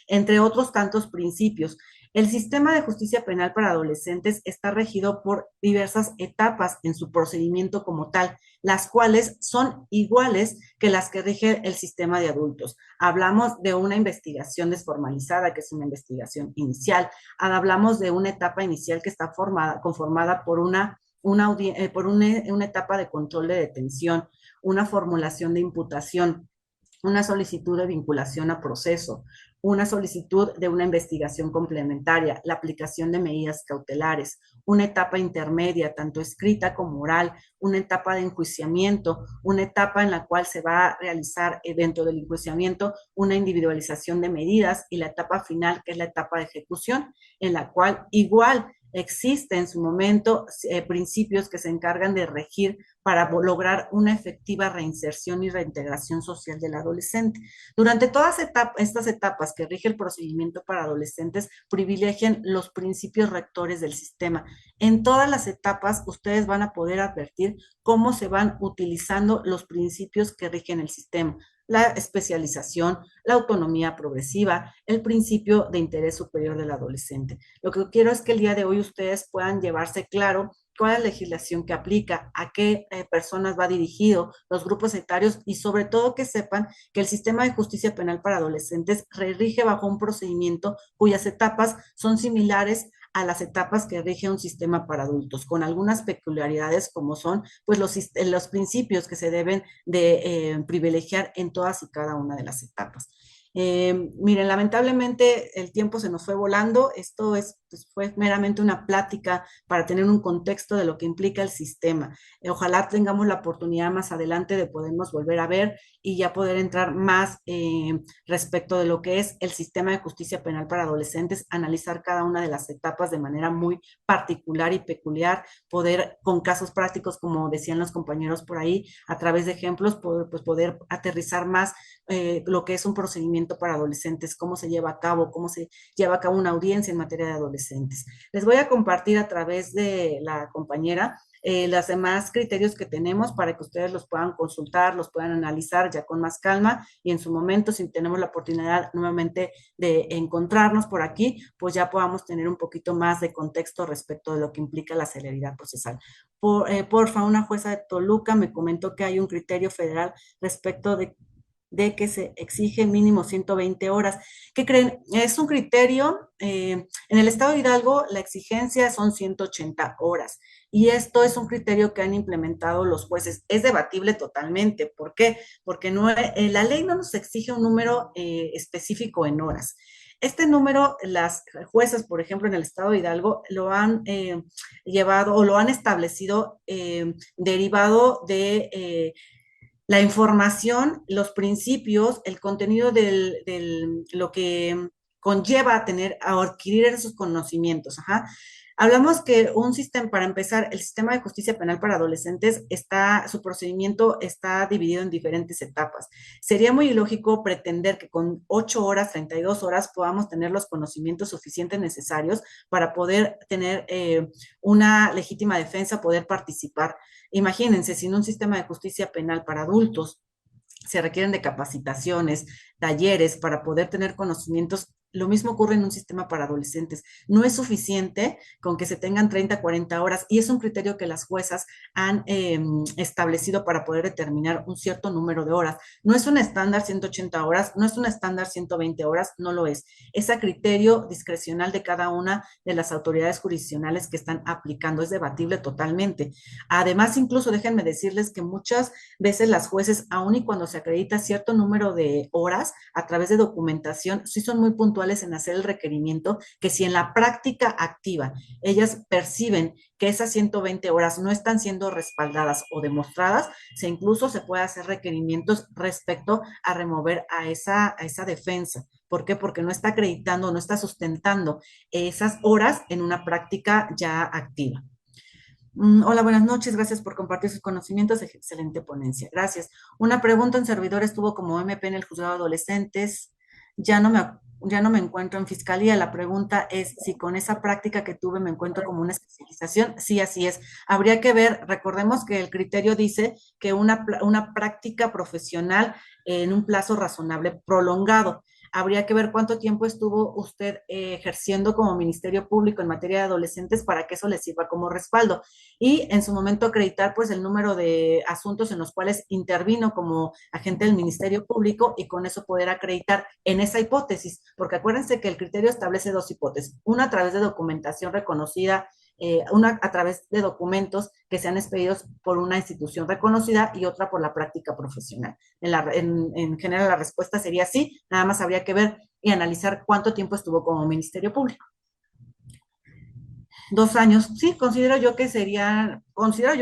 entre otros tantos principios. El sistema de justicia penal para adolescentes está regido por diversas etapas en su procedimiento como tal, las cuales son iguales que las que rige el sistema de adultos. Hablamos de una investigación desformalizada, que es una investigación inicial. Hablamos de una etapa inicial que está conformada por una etapa de control de detención, una formulación de imputación, una solicitud de vinculación a proceso, una solicitud de una investigación complementaria, la aplicación de medidas cautelares, una etapa intermedia, tanto escrita como oral, una etapa de enjuiciamiento, una etapa en la cual se va a realizar dentro del enjuiciamiento una individualización de medidas y la etapa final, que es la etapa de ejecución, en la cual igual existe en su momento principios que se encargan de regir para lograr una efectiva reinserción y reintegración social del adolescente. Durante todas estas etapas que rige el procedimiento para adolescentes, privilegian los principios rectores del sistema. En todas las etapas, ustedes van a poder advertir cómo se van utilizando los principios que rigen el sistema. la especialización, la autonomía progresiva, el principio de interés superior del adolescente. Lo que quiero es que el día de hoy ustedes puedan llevarse claro cuál es la legislación que aplica, a qué personas va dirigido, los grupos etarios y sobre todo que sepan que el sistema de justicia penal para adolescentes rige bajo un procedimiento cuyas etapas son similares a las etapas que rige un sistema para adultos, con algunas peculiaridades como son pues los principios que se deben de privilegiar en todas y cada una de las etapas. Miren, lamentablemente el tiempo se nos fue volando. Esto pues, fue meramente una plática para tener un contexto de lo que implica el sistema. Ojalá tengamos la oportunidad más adelante de podernos volver a ver y ya poder entrar más respecto de lo que es el sistema de justicia penal para adolescentes, analizar cada una de las etapas de manera muy particular y peculiar, poder con casos prácticos, como decían los compañeros por ahí, a través de ejemplos, poder aterrizar más lo que es un procedimiento para adolescentes, cómo se lleva a cabo, cómo se lleva a cabo una audiencia en materia de adolescentes. Les voy a compartir a través de la compañera los demás criterios que tenemos para que ustedes los puedan consultar, los puedan analizar ya con más calma y en su momento, si tenemos la oportunidad nuevamente de encontrarnos por aquí, pues ya podamos tener un poquito más de contexto respecto de lo que implica la celeridad procesal. Porfa, una jueza de Toluca me comentó que hay un criterio federal respecto de que se exige mínimo 120 horas. ¿Qué creen? Es un criterio, en el estado de Hidalgo la exigencia son 180 horas y esto es un criterio que han implementado los jueces. Es debatible totalmente. ¿Por qué? Porque no, la ley no nos exige un número específico en horas. Este número, las juezas, por ejemplo, en el estado de Hidalgo, lo han llevado o lo han establecido derivado de la información, los principios, el contenido lo que conlleva a tener, a adquirir esos conocimientos. Ajá. Hablamos que un sistema, para empezar, el sistema de justicia penal para adolescentes su procedimiento está dividido en diferentes etapas. Sería muy ilógico pretender que con 8 horas, 32 horas, podamos tener los conocimientos suficientes necesarios para poder tener una legítima defensa, poder participar. Imagínense, sin un sistema de justicia penal para adultos, se requieren de capacitaciones, talleres para poder tener conocimientos. Lo mismo ocurre en un sistema para adolescentes. No es suficiente con que se tengan 30, 40 horas y es un criterio que las juezas han establecido para poder determinar un cierto número de horas. No es un estándar 180 horas, no es un estándar 120 horas, no lo es. Es a criterio discrecional de cada una de las autoridades jurisdiccionales que están aplicando. Es debatible totalmente. Además, incluso déjenme decirles que muchas veces las jueces, aun y cuando se acredita cierto número de horas a través de documentación, sí son muy puntuales en hacer el requerimiento, que si en la práctica activa ellas perciben que esas 120 horas no están siendo respaldadas o demostradas, incluso se puede hacer requerimientos respecto a remover a esa defensa. ¿Por qué? Porque no está acreditando, no está sustentando esas horas en una práctica ya activa. Hola, buenas noches. Gracias por compartir sus conocimientos. Excelente ponencia. Gracias. Una pregunta: en servidor estuvo como MP en el juzgado de adolescentes. Ya no me, ya no me encuentro en fiscalía. La pregunta es si con esa práctica que tuve me encuentro como una especialización. Sí, así es. Habría que ver, recordemos que el criterio dice que una práctica profesional en un plazo razonable prolongado. Habría que ver cuánto tiempo estuvo usted ejerciendo como Ministerio Público en materia de adolescentes para que eso le sirva como respaldo y en su momento acreditar pues el número de asuntos en los cuales intervino como agente del Ministerio Público y con eso poder acreditar en esa hipótesis, porque acuérdense que el criterio establece dos hipótesis, una a través de documentación reconocida, una a través de documentos que sean expedidos por una institución reconocida y otra por la práctica profesional. En general la respuesta sería sí, nada más habría que ver y analizar cuánto tiempo estuvo como Ministerio Público. 2 años, sí, considero yo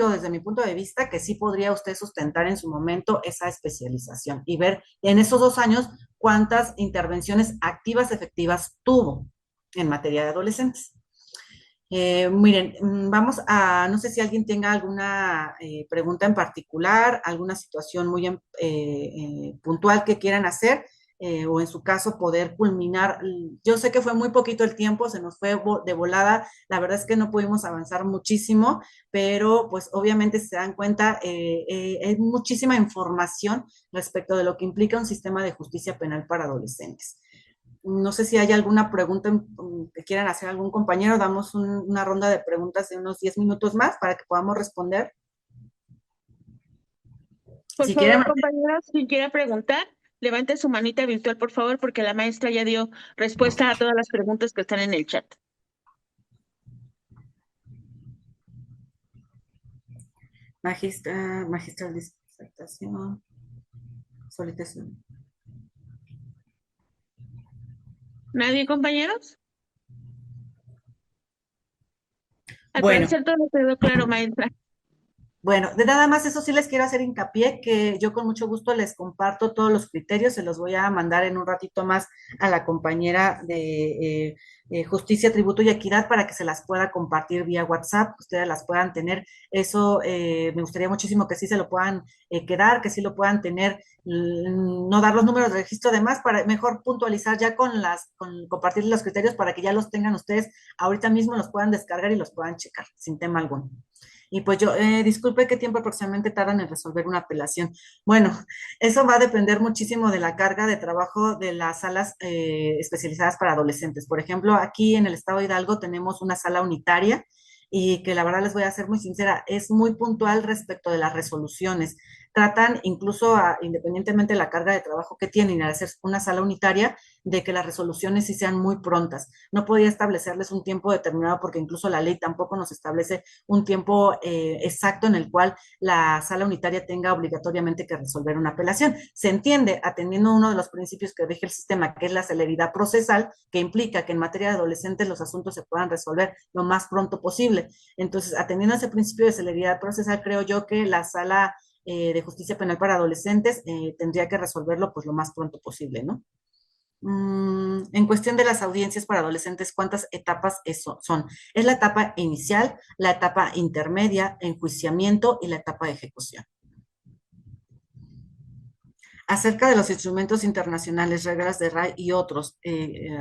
desde mi punto de vista que sí podría usted sustentar en su momento esa especialización y ver en esos 2 años cuántas intervenciones activas efectivas tuvo en materia de adolescentes. Miren, no sé si alguien tenga alguna pregunta en particular, alguna situación muy puntual que quieran hacer. o en su caso poder culminar. Yo sé que fue muy poquito el tiempo, se nos fue de volada, la verdad es que no pudimos avanzar muchísimo, pero pues obviamente si se dan cuenta, hay muchísima información respecto de lo que implica un sistema de justicia penal para adolescentes. No sé si hay alguna pregunta que quieran hacer algún compañero. Damos una ronda de preguntas de unos 10 minutos más para que podamos responder. Por Si quieren, favor, compañeros, si quiere preguntar, levante su manita virtual, por favor, porque la maestra ya dio respuesta a todas las preguntas que están en el chat. magistral disertación, solicitación. ¿Nadie, compañeros? Al Bueno, parecer todo quedó claro, maestra. Bueno, de nada más eso sí les quiero hacer hincapié que yo con mucho gusto les comparto todos los criterios, se los voy a mandar en un ratito más a la compañera de Justicia, Tributo y Equidad para que se las pueda compartir vía WhatsApp, que ustedes las puedan tener. Eso me gustaría muchísimo que sí se lo puedan quedar, que sí lo puedan tener, no dar los números de registro además para mejor puntualizar ya con compartir los criterios para que ya los tengan ustedes ahorita mismo, los puedan descargar y los puedan checar sin tema alguno. Y pues yo, disculpe qué tiempo aproximadamente tardan en resolver una apelación. Bueno, eso va a depender muchísimo de la carga de trabajo de las salas especializadas para adolescentes. Por ejemplo, aquí en el estado de Hidalgo tenemos una sala unitaria y que la verdad les voy a ser muy sincera, es muy puntual respecto de las resoluciones. Tratan incluso, independientemente de la carga de trabajo que tienen, al hacer una sala unitaria, de que las resoluciones sí sean muy prontas. No podía establecerles un tiempo determinado porque incluso la ley tampoco nos establece un tiempo exacto en el cual la sala unitaria tenga obligatoriamente que resolver una apelación. Se entiende, atendiendo uno de los principios que rige el sistema, que es la celeridad procesal, que implica que en materia de adolescentes los asuntos se puedan resolver lo más pronto posible. Entonces, atendiendo a ese principio de celeridad procesal, creo yo que la sala de justicia penal para adolescentes tendría que resolverlo pues lo más pronto posible, ¿no? En cuestión de las audiencias para adolescentes, ¿cuántas etapas eso son? Es la etapa inicial, la etapa intermedia, enjuiciamiento y la etapa de ejecución. Acerca de los instrumentos internacionales, reglas de RAI y otros,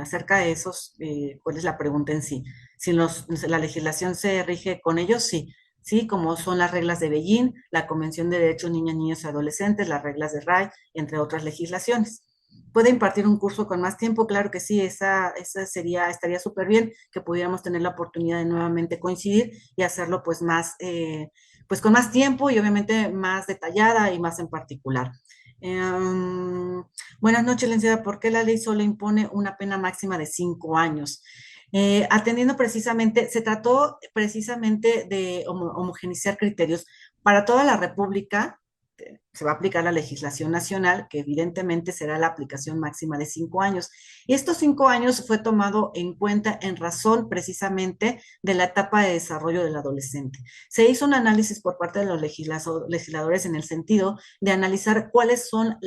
acerca de esos, ¿cuál es la pregunta en sí? Si la legislación se rige con ellos, sí. Sí, como son las reglas de Beijing, la Convención de Derechos Niñas, Niños y Adolescentes, las reglas de RAI, entre otras legislaciones. ¿Puede impartir un curso con más tiempo? Claro que sí, esa estaría súper bien que pudiéramos tener la oportunidad de nuevamente coincidir y hacerlo pues más, pues con más tiempo y obviamente más detallada y más en particular. Buenas noches, licenciada. ¿Por qué la ley solo impone una pena máxima de 5 años? Atendiendo precisamente, se trató precisamente de homogeneizar criterios para toda la República. Se va a aplicar la legislación nacional, que evidentemente será la aplicación máxima de 5 años. Y estos 5 años fue tomado en cuenta en razón precisamente de la etapa de desarrollo del adolescente. Se hizo un análisis por parte de los legisladores en el sentido de analizar cuáles son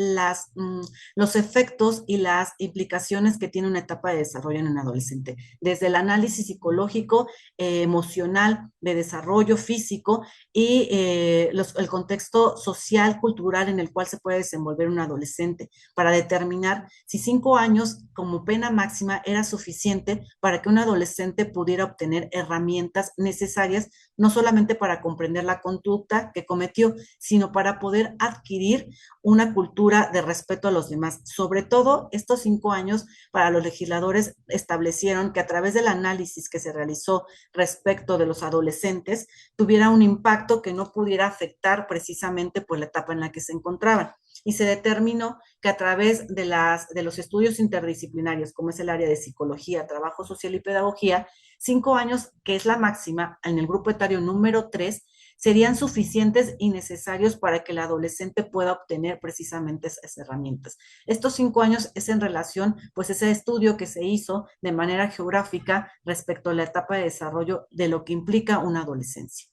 los efectos y las implicaciones que tiene una etapa de desarrollo en un adolescente, desde el análisis psicológico, emocional, de desarrollo físico y el contexto social, cultural en el cual se puede desenvolver un adolescente para determinar si 5 años como pena máxima era suficiente para que un adolescente pudiera obtener herramientas necesarias, no solamente para comprender la conducta que cometió, sino para poder adquirir una cultura de respeto a los demás. Sobre todo, estos 5 años para los legisladores establecieron que a través del análisis que se realizó respecto de los adolescentes, tuviera un impacto que no pudiera afectar precisamente por la etapa en la que se encontraban. Y se determinó que a través de los estudios interdisciplinarios, como es el área de psicología, trabajo social y pedagogía, 5 años, que es la máxima en el grupo etario número 3, serían suficientes y necesarios para que el adolescente pueda obtener precisamente esas herramientas. Estos 5 años es en relación, pues, ese estudio que se hizo de manera geográfica respecto a la etapa de desarrollo de lo que implica una adolescencia.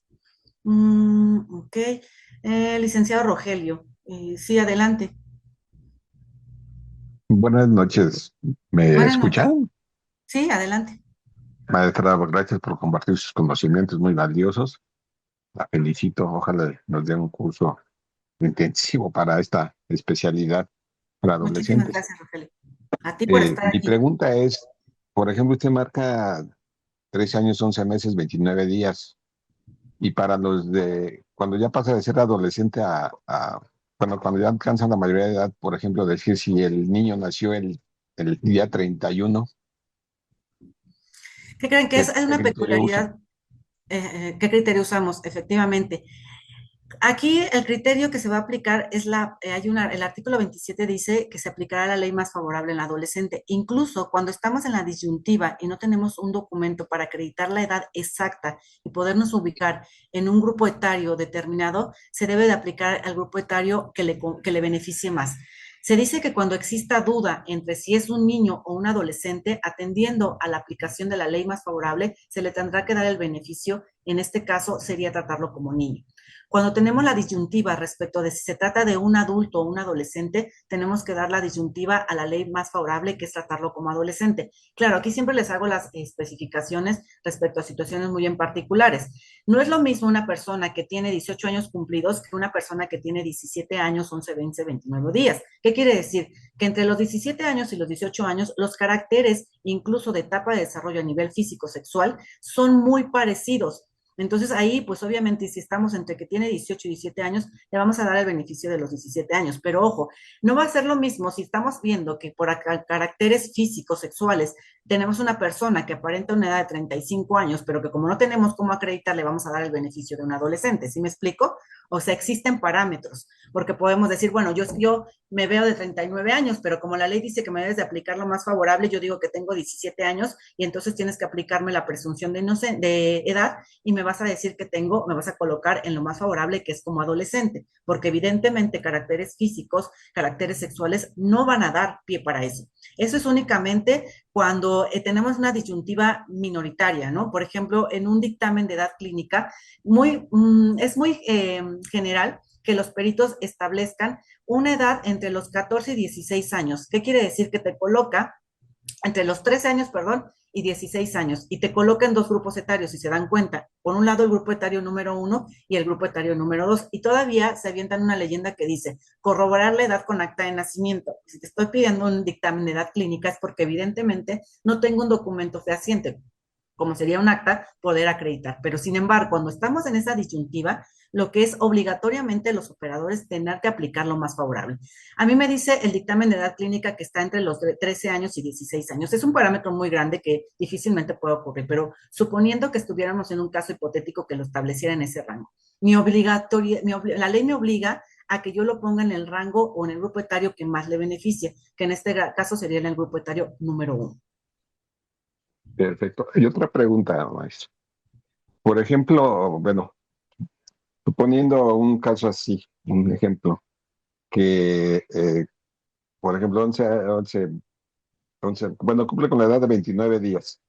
Ok. Licenciado Rogelio, sí, adelante. Buenas noches. ¿Me Buenas noches. escuchan? Sí, adelante. Maestra, gracias por compartir sus conocimientos muy valiosos. La felicito. Ojalá nos dé un curso intensivo para esta especialidad. para Muchísimas adolescentes. gracias, Rogelio. A ti por estar Mi aquí. pregunta es, por ejemplo, usted marca 13 años, 11 meses, 29 días, y para los de, cuando ya pasa de ser adolescente bueno, cuando ya alcanzan la mayoría de edad, por ejemplo, decir si el niño nació el día 31, ¿Qué creen que es? ¿qué, Es qué una criterio usa? peculiaridad. ¿Qué criterio usamos? Efectivamente. Aquí el criterio que se va a aplicar es el artículo 27 dice que se aplicará la ley más favorable en la adolescente. Incluso cuando estamos en la disyuntiva y no tenemos un documento para acreditar la edad exacta y podernos ubicar en un grupo etario determinado, se debe de aplicar al grupo etario que le beneficie más. Se dice que cuando exista duda entre si es un niño o un adolescente, atendiendo a la aplicación de la ley más favorable, se le tendrá que dar el beneficio. En este caso sería tratarlo como niño. Cuando tenemos la disyuntiva respecto de si se trata de un adulto o un adolescente, tenemos que dar la disyuntiva a la ley más favorable, que es tratarlo como adolescente. Claro, aquí siempre les hago las especificaciones respecto a situaciones muy en particulares. No es lo mismo una persona que tiene 18 años cumplidos que una persona que tiene 17 años, 11, 20, 29 días. ¿Qué quiere decir? Que entre los 17 años y los 18 años, los caracteres, incluso de etapa de desarrollo a nivel físico-sexual, son muy parecidos. Entonces ahí, pues obviamente, si estamos entre que tiene 18 y 17 años, le vamos a dar el beneficio de los 17 años. Pero ojo, no va a ser lo mismo si estamos viendo que por caracteres físicos, sexuales, tenemos una persona que aparenta una edad de 35 años, pero que como no tenemos cómo acreditar, le vamos a dar el beneficio de un adolescente. ¿Sí me explico? O sea, existen parámetros, porque podemos decir, bueno, yo me veo de 39 años, pero como la ley dice que me debes de aplicar lo más favorable, yo digo que tengo 17 años y entonces tienes que aplicarme la presunción de edad y me vas a decir que me vas a colocar en lo más favorable, que es como adolescente, porque evidentemente caracteres físicos, caracteres sexuales no van a dar pie para eso. Eso es únicamente cuando tenemos una disyuntiva minoritaria, ¿no? Por ejemplo, en un dictamen de edad clínica, es muy general que los peritos establezcan una edad entre los 14 y 16 años. ¿Qué quiere decir? Que te coloca entre los 13 años, perdón, y 16 años, y te coloca en dos grupos etarios, si se dan cuenta. Por un lado, el grupo etario número 1 y el grupo etario número 2, y todavía se avientan una leyenda que dice, corroborar la edad con acta de nacimiento. Si te estoy pidiendo un dictamen de edad clínica es porque evidentemente no tengo un documento fehaciente, como sería un acta, poder acreditar. Pero sin embargo, cuando estamos en esa disyuntiva, lo que es obligatoriamente los operadores tener que aplicar lo más favorable. A mí me dice el dictamen de edad clínica que está entre los 13 años y 16 años. Es un parámetro muy grande que difícilmente puede ocurrir, pero suponiendo que estuviéramos en un caso hipotético que lo estableciera en ese rango. La ley me obliga a que yo lo ponga en el rango o en el grupo etario que más le beneficie, que en este caso sería en el grupo etario número 1. Perfecto. Y otra pregunta, maestro. Por ejemplo, bueno, suponiendo un caso así, un ejemplo, que, por ejemplo, bueno, cumple con la edad de 29 días,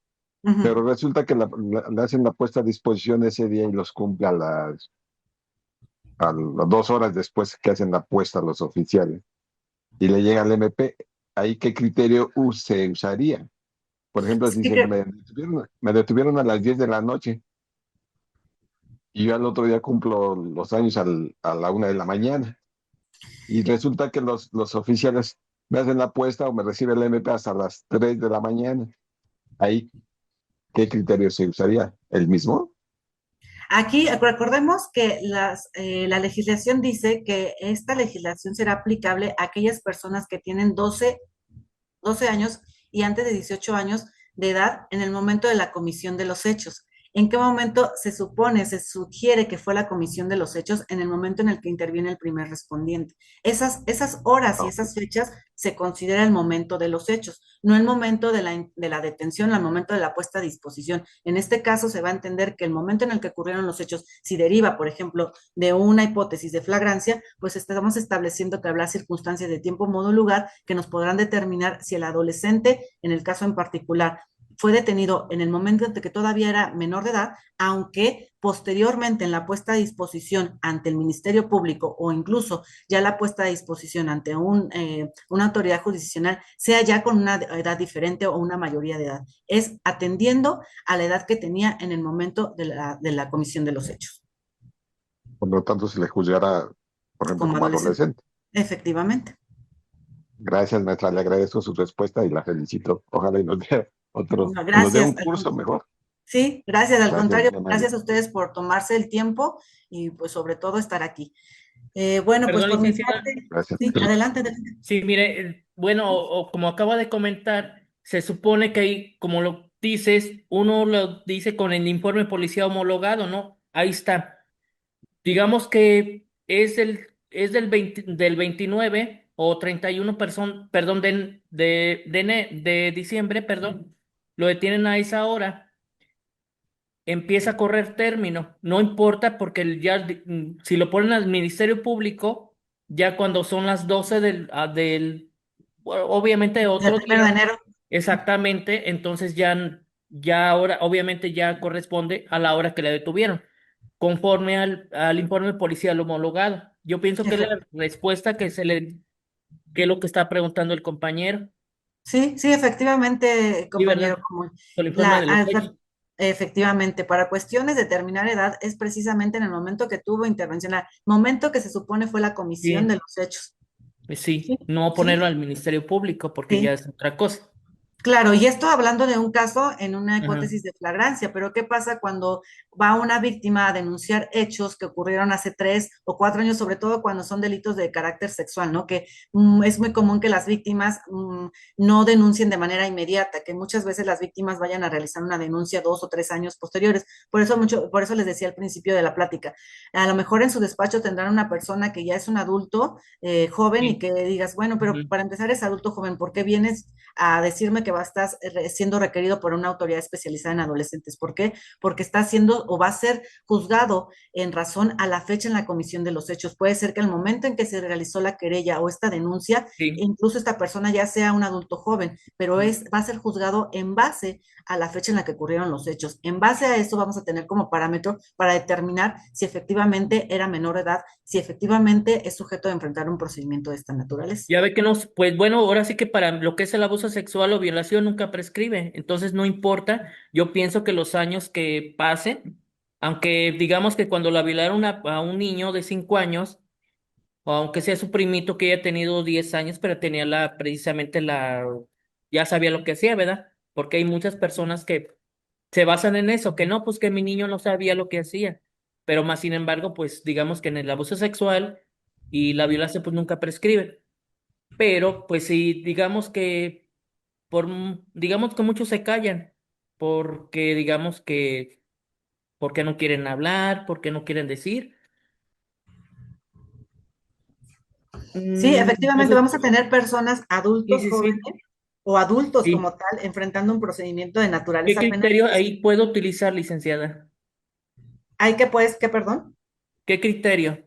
Uh -huh. pero resulta que le hacen la puesta a disposición ese día y los cumple a las 2 horas después que hacen la puesta los oficiales y le llega al MP. ¿Ahí qué criterio se usaría? Por ejemplo, si Sí, dicen, me detuvieron a las 10 de la noche y yo al otro día cumplo los años a la 1 de la mañana. Y resulta que los oficiales me hacen la apuesta o me recibe el MP hasta las 3 de la mañana. Ahí, ¿qué criterio se usaría? ¿El mismo? aquí recordemos que la legislación dice que esta legislación será aplicable a aquellas personas que tienen 12 años y antes de 18 años de edad en el momento de la comisión de los hechos. ¿En qué momento se sugiere que fue la comisión de los hechos? En el momento en el que interviene el primer respondiente. Esas horas y No. esas fechas se considera el momento de los hechos, no el momento de la detención, el momento de la puesta a disposición. En este caso se va a entender que el momento en el que ocurrieron los hechos, si deriva, por ejemplo, de una hipótesis de flagrancia, pues estamos estableciendo que habrá circunstancias de tiempo, modo, lugar que nos podrán determinar si el adolescente, en el caso en particular, fue detenido en el momento en que todavía era menor de edad, aunque posteriormente en la puesta a disposición ante el Ministerio Público o incluso ya la puesta a disposición ante una autoridad jurisdiccional sea ya con una edad diferente o una mayoría de edad. Es atendiendo a la edad que tenía en el momento de la comisión de los hechos, Por lo tanto, se le juzgará, por ejemplo, como como adolescente. adolescente. Efectivamente. Gracias, maestra, le agradezco su respuesta y la felicito. Ojalá y nos dé No, nos dé gracias. un curso mejor. Sí, gracias, al Gracias, contrario, muy amable. gracias a ustedes por tomarse el tiempo y pues sobre todo estar aquí. Bueno, pues Perdón, por mi licenciada. parte, Gracias. sí, adelante, adelante. Sí, mire, bueno, como acaba de comentar, se supone que ahí, como lo dices, uno lo dice con el informe de policía homologado, ¿no? Ahí está. Digamos que es del 29 o 31 perdón, de diciembre, perdón, lo detienen a esa hora, empieza a correr término, no importa porque si lo ponen al Ministerio Público, ya cuando son las 12 bueno, obviamente El otro 1 de enero. exactamente, entonces ya ahora, obviamente ya corresponde a la hora que la detuvieron, conforme al informe policial homologado. Yo pienso que es la respuesta que es lo que está preguntando el compañero, Sí, sí, efectivamente, ¿sí, compañero, verdad? como Con el informe de los hechos. efectivamente, para cuestiones de determinar edad es precisamente en el momento que tuvo intervención, el momento que se supone fue la comisión de Sí, los hechos. sí, Sí, no sí, ponerlo al Ministerio Público porque ya sí. es otra cosa. Claro, y esto hablando de un caso en una Ajá. hipótesis de flagrancia, pero ¿qué pasa cuando va una víctima a denunciar hechos que ocurrieron hace 3 o 4 años, sobre todo cuando son delitos de carácter sexual, ¿no? Que es muy común que las víctimas no denuncien de manera inmediata, que muchas veces las víctimas vayan a realizar una denuncia 2 o 3 años posteriores. Por eso les decía al principio de la plática, a lo mejor en su despacho tendrán una persona que ya es un adulto joven y Sí. que digas, bueno, pero Ujú. para empezar es adulto joven, ¿por qué vienes a decirme que va a estar siendo requerido por una autoridad especializada en adolescentes? ¿Por qué? Porque está siendo o va a ser juzgado en razón a la fecha en la comisión de los hechos. Puede ser que al momento en que se realizó la querella o esta denuncia, Sí. incluso esta persona ya sea un adulto joven, pero va a ser juzgado en base a la fecha en la que ocurrieron los hechos. En base a eso vamos a tener como parámetro para determinar si efectivamente era menor de edad, si efectivamente es sujeto de enfrentar un procedimiento de esta naturaleza. Ya ve que no, pues bueno, ahora sí que para lo que es el abuso sexual o violación nunca prescribe, entonces no importa, yo pienso que los años que pasen, aunque digamos que cuando la violaron a un niño de 5 años, o aunque sea su primito que haya tenido 10 años, pero tenía precisamente ya sabía lo que hacía, ¿verdad? Porque hay muchas personas que se basan en eso, que no, pues que mi niño no sabía lo que hacía, pero más sin embargo, pues digamos que en el abuso sexual y la violación pues nunca prescriben. Pero, pues sí, digamos que muchos se callan, porque porque no quieren hablar, porque no quieren decir. Sí, efectivamente Entonces, vamos a tener personas sí, adultos sí, jóvenes sí, o adultos como sí. tal enfrentando un procedimiento de ¿Qué naturaleza penal. criterio ahí puedo utilizar, licenciada? Hay que, pues, que, perdón. ¿Qué criterio?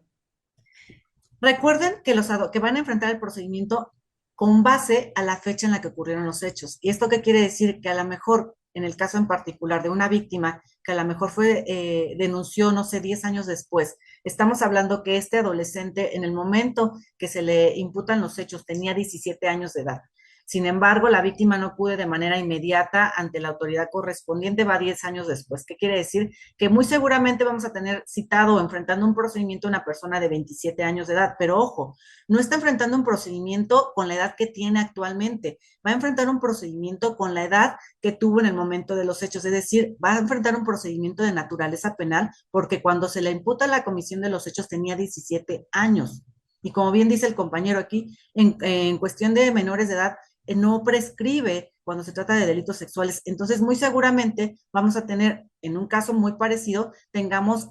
Recuerden que que van a enfrentar el procedimiento con base a la fecha en la que ocurrieron los hechos. ¿Y esto qué quiere decir? Que a lo mejor, en el caso en particular de una víctima que a lo mejor denunció, no sé, 10 años después, estamos hablando que este adolescente en el momento que se le imputan los hechos tenía 17 años de edad. Sin embargo, la víctima no acude de manera inmediata ante la autoridad correspondiente, va 10 años después. ¿Qué quiere decir? Que muy seguramente vamos a tener citado o enfrentando un procedimiento a una persona de 27 años de edad, pero ojo, no está enfrentando un procedimiento con la edad que tiene actualmente, va a enfrentar un procedimiento con la edad que tuvo en el momento de los hechos, es decir, va a enfrentar un procedimiento de naturaleza penal porque cuando se le imputa la comisión de los hechos tenía 17 años. Y como bien dice el compañero aquí, en cuestión de menores de edad, no prescribe cuando se trata de delitos sexuales. Entonces, muy seguramente vamos a tener, en un caso muy parecido, tengamos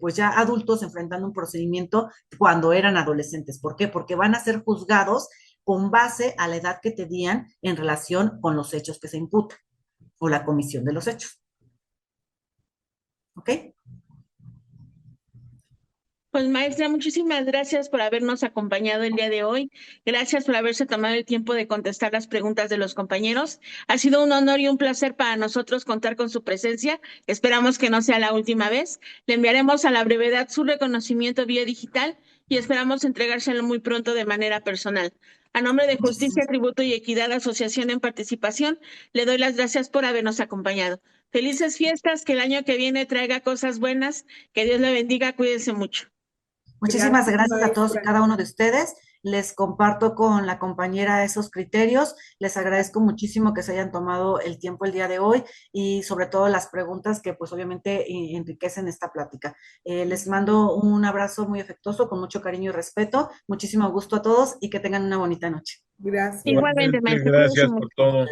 pues ya adultos enfrentando un procedimiento cuando eran adolescentes. ¿Por qué? Porque van a ser juzgados con base a la edad que tenían en relación con los hechos que se imputan o la comisión de los hechos. ¿Ok? Pues maestra, muchísimas gracias por habernos acompañado el día de hoy. Gracias por haberse tomado el tiempo de contestar las preguntas de los compañeros. Ha sido un honor y un placer para nosotros contar con su presencia. Esperamos que no sea la última vez. Le enviaremos a la brevedad su reconocimiento vía digital y esperamos entregárselo muy pronto de manera personal. A nombre de Justicia, Muchísimas. Tributo y Equidad Asociación en Participación, le doy las gracias por habernos acompañado. Felices fiestas, que el año que viene traiga cosas buenas, que Dios le bendiga, cuídense mucho. Muchísimas Gracias, gracias a todos y maestra. cada uno de ustedes les comparto con la compañera esos criterios. Les agradezco muchísimo que se hayan tomado el tiempo el día de hoy y sobre todo las preguntas que pues obviamente enriquecen esta plática. Les mando un abrazo muy afectuoso, con mucho cariño y respeto. Muchísimo gusto a todos y que tengan una bonita noche. Gracias. Igualmente, Igualmente, maestra, cuídese gracias por mucho. todo.